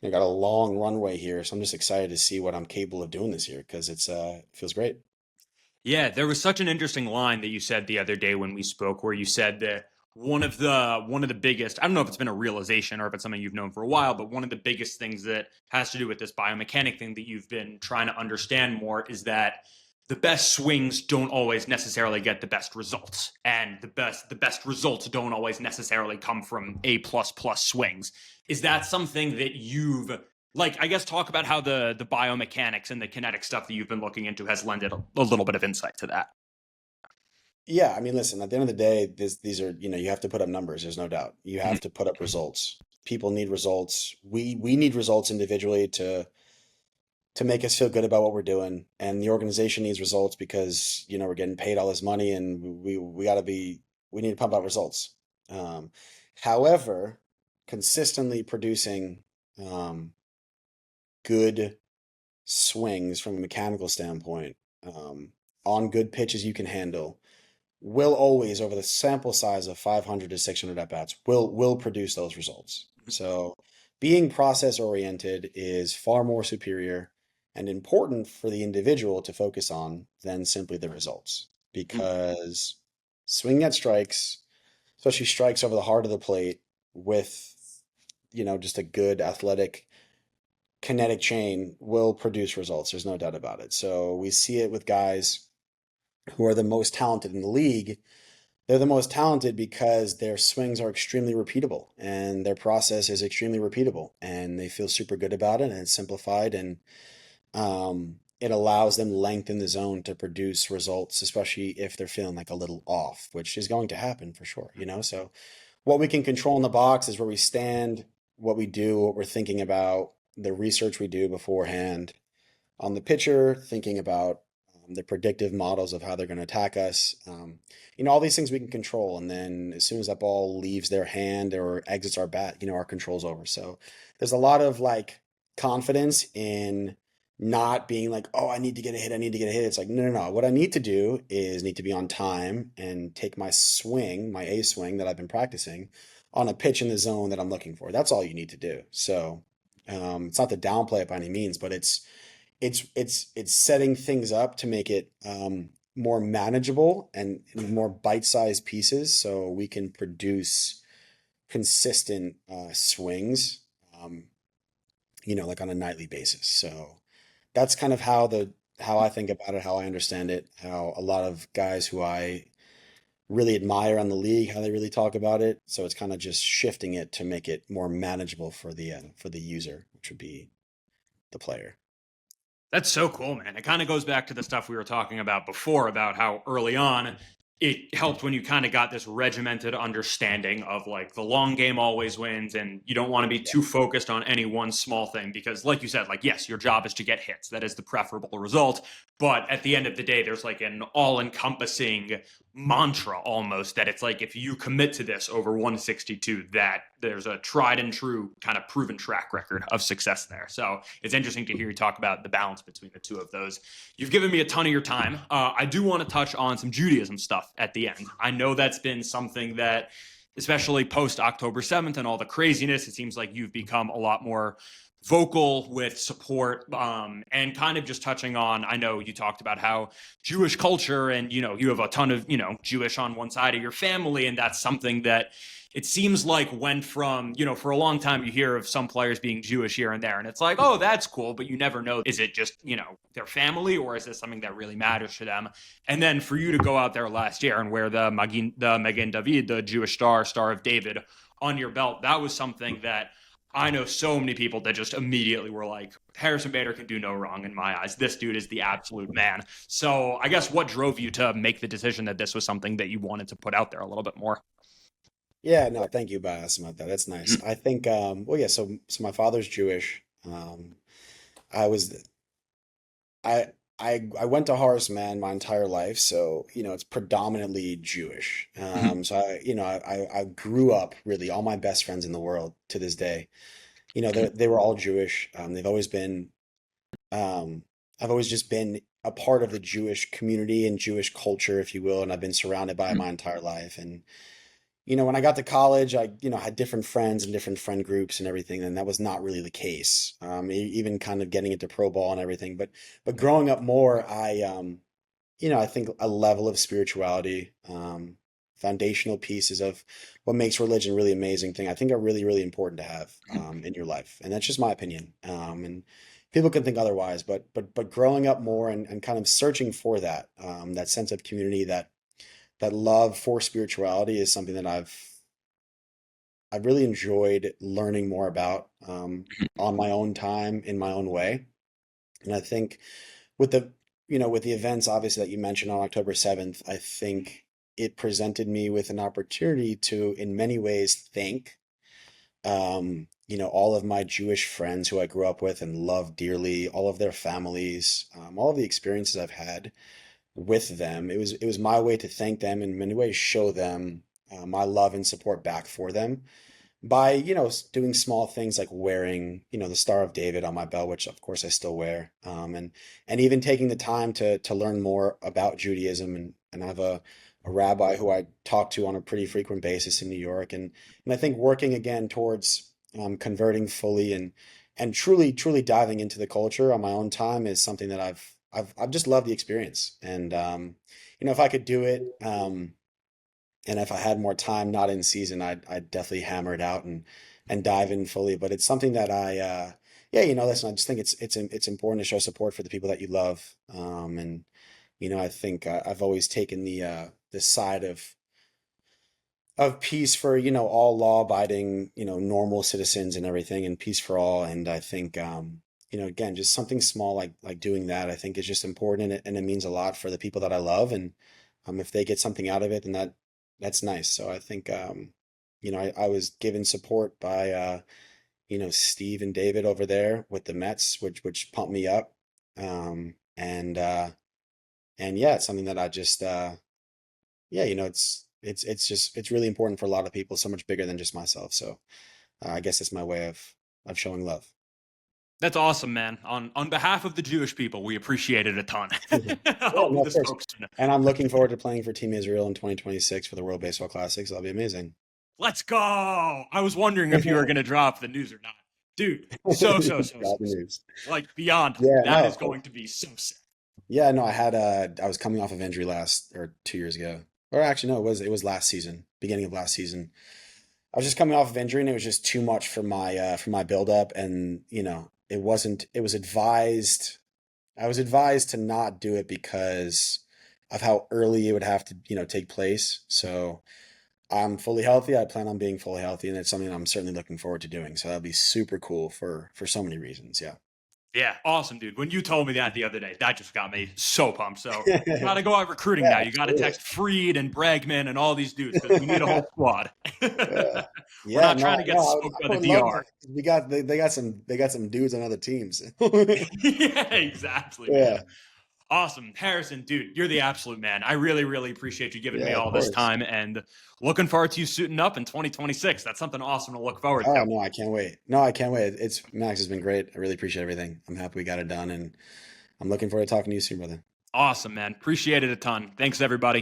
B: I got a long runway here, so I'm just excited to see what I'm capable of doing this year, because it feels great.
A: Yeah, there was such an interesting line that you said the other day when we spoke, where you said that one of the biggest, I don't know if it's been a realization or if it's something you've known for a while, but one of the biggest things that has to do with this biomechanic thing that you've been trying to understand more is that the best swings don't always necessarily get the best results, and the best results don't always necessarily come from A++ swings. Is that something that you've, like, I guess, talk about how the biomechanics and the kinetic stuff that you've been looking into has lended a little bit of insight to that?
B: Yeah, I mean, listen, at the end of the day, these are, you have to put up numbers. There's no doubt. You
A: Mhm.
B: have to put up results. People need results. We need results individually to make us feel good about what we're doing, and the organization needs results because we're getting paid all this money, and we need to pump out results. Um, However, consistently producing um, good swings from a mechanical standpoint on good pitches you can handle will always, over the sample size of 500 to 600 at bats, will produce those results. So being process oriented is far more superior and important for the individual to focus on than simply the results, because swinging at strikes, especially strikes over the heart of the plate with just a good athletic kinetic chain, will produce results. There's no doubt about it. So we see it with guys who are the most talented in the league. They're the most talented because their swings are extremely repeatable and their process is extremely repeatable, and they feel super good about it, and it's simplified, and it allows them length in the zone to produce results, especially if they're feeling like a little off, which is going to happen for sure. So what we can control in the box is where we stand, what we do, what we're thinking about, the research we do beforehand on the pitcher, thinking about the predictive models of how they're going to attack us. All these things we can control. And then as soon as that ball leaves their hand or exits our bat, our control's over. So there's a lot of like confidence in not being like, oh, I need to get a hit. I need to get a hit. It's like, no, no, no. What I need to do is need to be on time and take my swing, my A swing that I've been practicing on a pitch in the zone that I'm looking for. That's all you need to do. So it's not to downplay it by any means, but it's setting things up to make it more manageable and more bite-sized pieces, so we can produce consistent swings, like on a nightly basis. So that's kind of how I think about it, how I understand it, how a lot of guys who I really admire on the league, how they really talk about it. So it's kind of just shifting it to make it more manageable for the user, which would be the player.
A: That's so cool, man. It kind of goes back to the stuff we were talking about before about how early on it helped when you kind of got this regimented understanding of like the long game always wins and you don't want to be too focused on any one small thing because like you said, like, yes, your job is to get hits. That is the preferable result. But at the end of the day, there's like an all-encompassing mantra almost that it's like if you commit to this over 162, that there's a tried and true kind of proven track record of success there. So it's interesting to hear you talk about the balance between the two of those. You've given me a ton of your time. I do want to touch on some Judaism stuff at the end. I know that's been something that, especially post October 7th and all the craziness, it seems like you've become a lot more vocal with support, and kind of just touching on, I know you talked about how Jewish culture and, you have a ton of, Jewish on one side of your family. And that's something that it seems like went from, for a long time you hear of some players being Jewish here and there. And it's like, oh, that's cool. But you never know, is it just, their family or is this something that really matters to them? And then for you to go out there last year and wear the Magen David, the Jewish Star of David on your belt, that was something that I know so many people that just immediately were like, Harrison Bader can do no wrong in my eyes. This dude is the absolute man. So I guess what drove you to make the decision that this was something that you wanted to put out there a little bit more?
B: Yeah, no, thank you for asking about that. That's nice. I think, well, yeah, so my father's Jewish. I was, I went to Horace Mann my entire life, so it's predominantly Jewish. So I grew up really all my best friends in the world to this day. They were all Jewish. They've always been, I've always just been a part of the Jewish community and Jewish culture, if you will, and I've been surrounded by it my entire life. And when I got to college, I had different friends and different friend groups and everything, and that was not really the case. Even kind of getting into pro ball and everything, but growing up more, I think a level of spirituality, foundational pieces of what makes religion really amazing thing, I think are really, really important to have in your life. And that's just my opinion. And people can think otherwise, but growing up more and kind of searching for that sense of community, that love for spirituality is something that I've really enjoyed learning more about on my own time in my own way. And I think with the events obviously that you mentioned on October 7th, I think it presented me with an opportunity to, in many ways, thank all of my Jewish friends who I grew up with and love dearly, all of their families, all of the experiences I've had with them. It was my way to thank them, in many ways show them my love and support back for them by doing small things like wearing the Star of David on my belt, which of course I still wear, and even taking the time to learn more about Judaism, and I have a rabbi who I talk to on a pretty frequent basis in New York, and I think working again towards converting fully and truly diving into the culture on my own time is something that I've just loved the experience. And if I could do it, and if I had more time, not in season, I'd definitely hammer it out and dive in fully. But it's something that listen, I just think it's important to show support for the people that you love. And I think I've always taken the side of peace for all law-abiding normal citizens and everything, and peace for all. And I think again, just something small like doing that, I think is just important, and it means a lot for the people that I love. And if they get something out of it, then that's nice. So I think I was given support by Steve and David over there with the Mets, which pumped me up. And yeah, it's something that I just it's really important for a lot of people, so much bigger than just myself. So I guess it's my way of showing love.
A: That's awesome, man. On behalf of the Jewish people, we appreciate it a ton.
B: Yeah, no, of course. And I'm looking forward to playing for Team Israel in 2026 for the World Baseball Classic. So that'll be amazing.
A: Let's go. I was wondering if you were going to drop the news or not. Dude, so
B: news.
A: Like beyond.
B: Yeah,
A: that is going to be so sick.
B: Yeah, no, I was coming off of injury 2 years ago. Or actually, no, it was last season, beginning of last season. I was just coming off of injury, and it was just too much for my buildup, and it wasn't. It was advised. I was advised to not do it because of how early it would have to take place. So I'm fully healthy. I plan on being fully healthy, and it's something I'm certainly looking forward to doing. So that'll be super cool for so many reasons. Yeah.
A: Yeah, awesome, dude. When you told me that the other day, that just got me so pumped. So you got to
B: Yeah,
A: go out recruiting now. You got to
B: absolutely.
A: text Freed and Bregman and all these dudes because we need a whole squad.
B: Yeah.
A: We're
B: Yeah,
A: not
B: no,
A: trying to get
B: no,
A: smoked by
B: I
A: the
B: would love to.
A: DR.
B: They got some dudes on other teams.
A: Yeah, exactly,
B: Yeah,
A: man. Awesome. Harrison, dude, you're the absolute man. I really, really appreciate you giving me
B: yeah, of
A: all this
B: course.
A: time and looking forward to you suiting up in 2026. That's something awesome to look forward
B: Oh
A: to.
B: no, I can't wait. No, I can't wait. It's Max has been great. I really appreciate everything. I'm happy we got it done, and I'm looking forward to talking to you soon, brother.
A: Awesome, man. Appreciate it a ton. Thanks, everybody.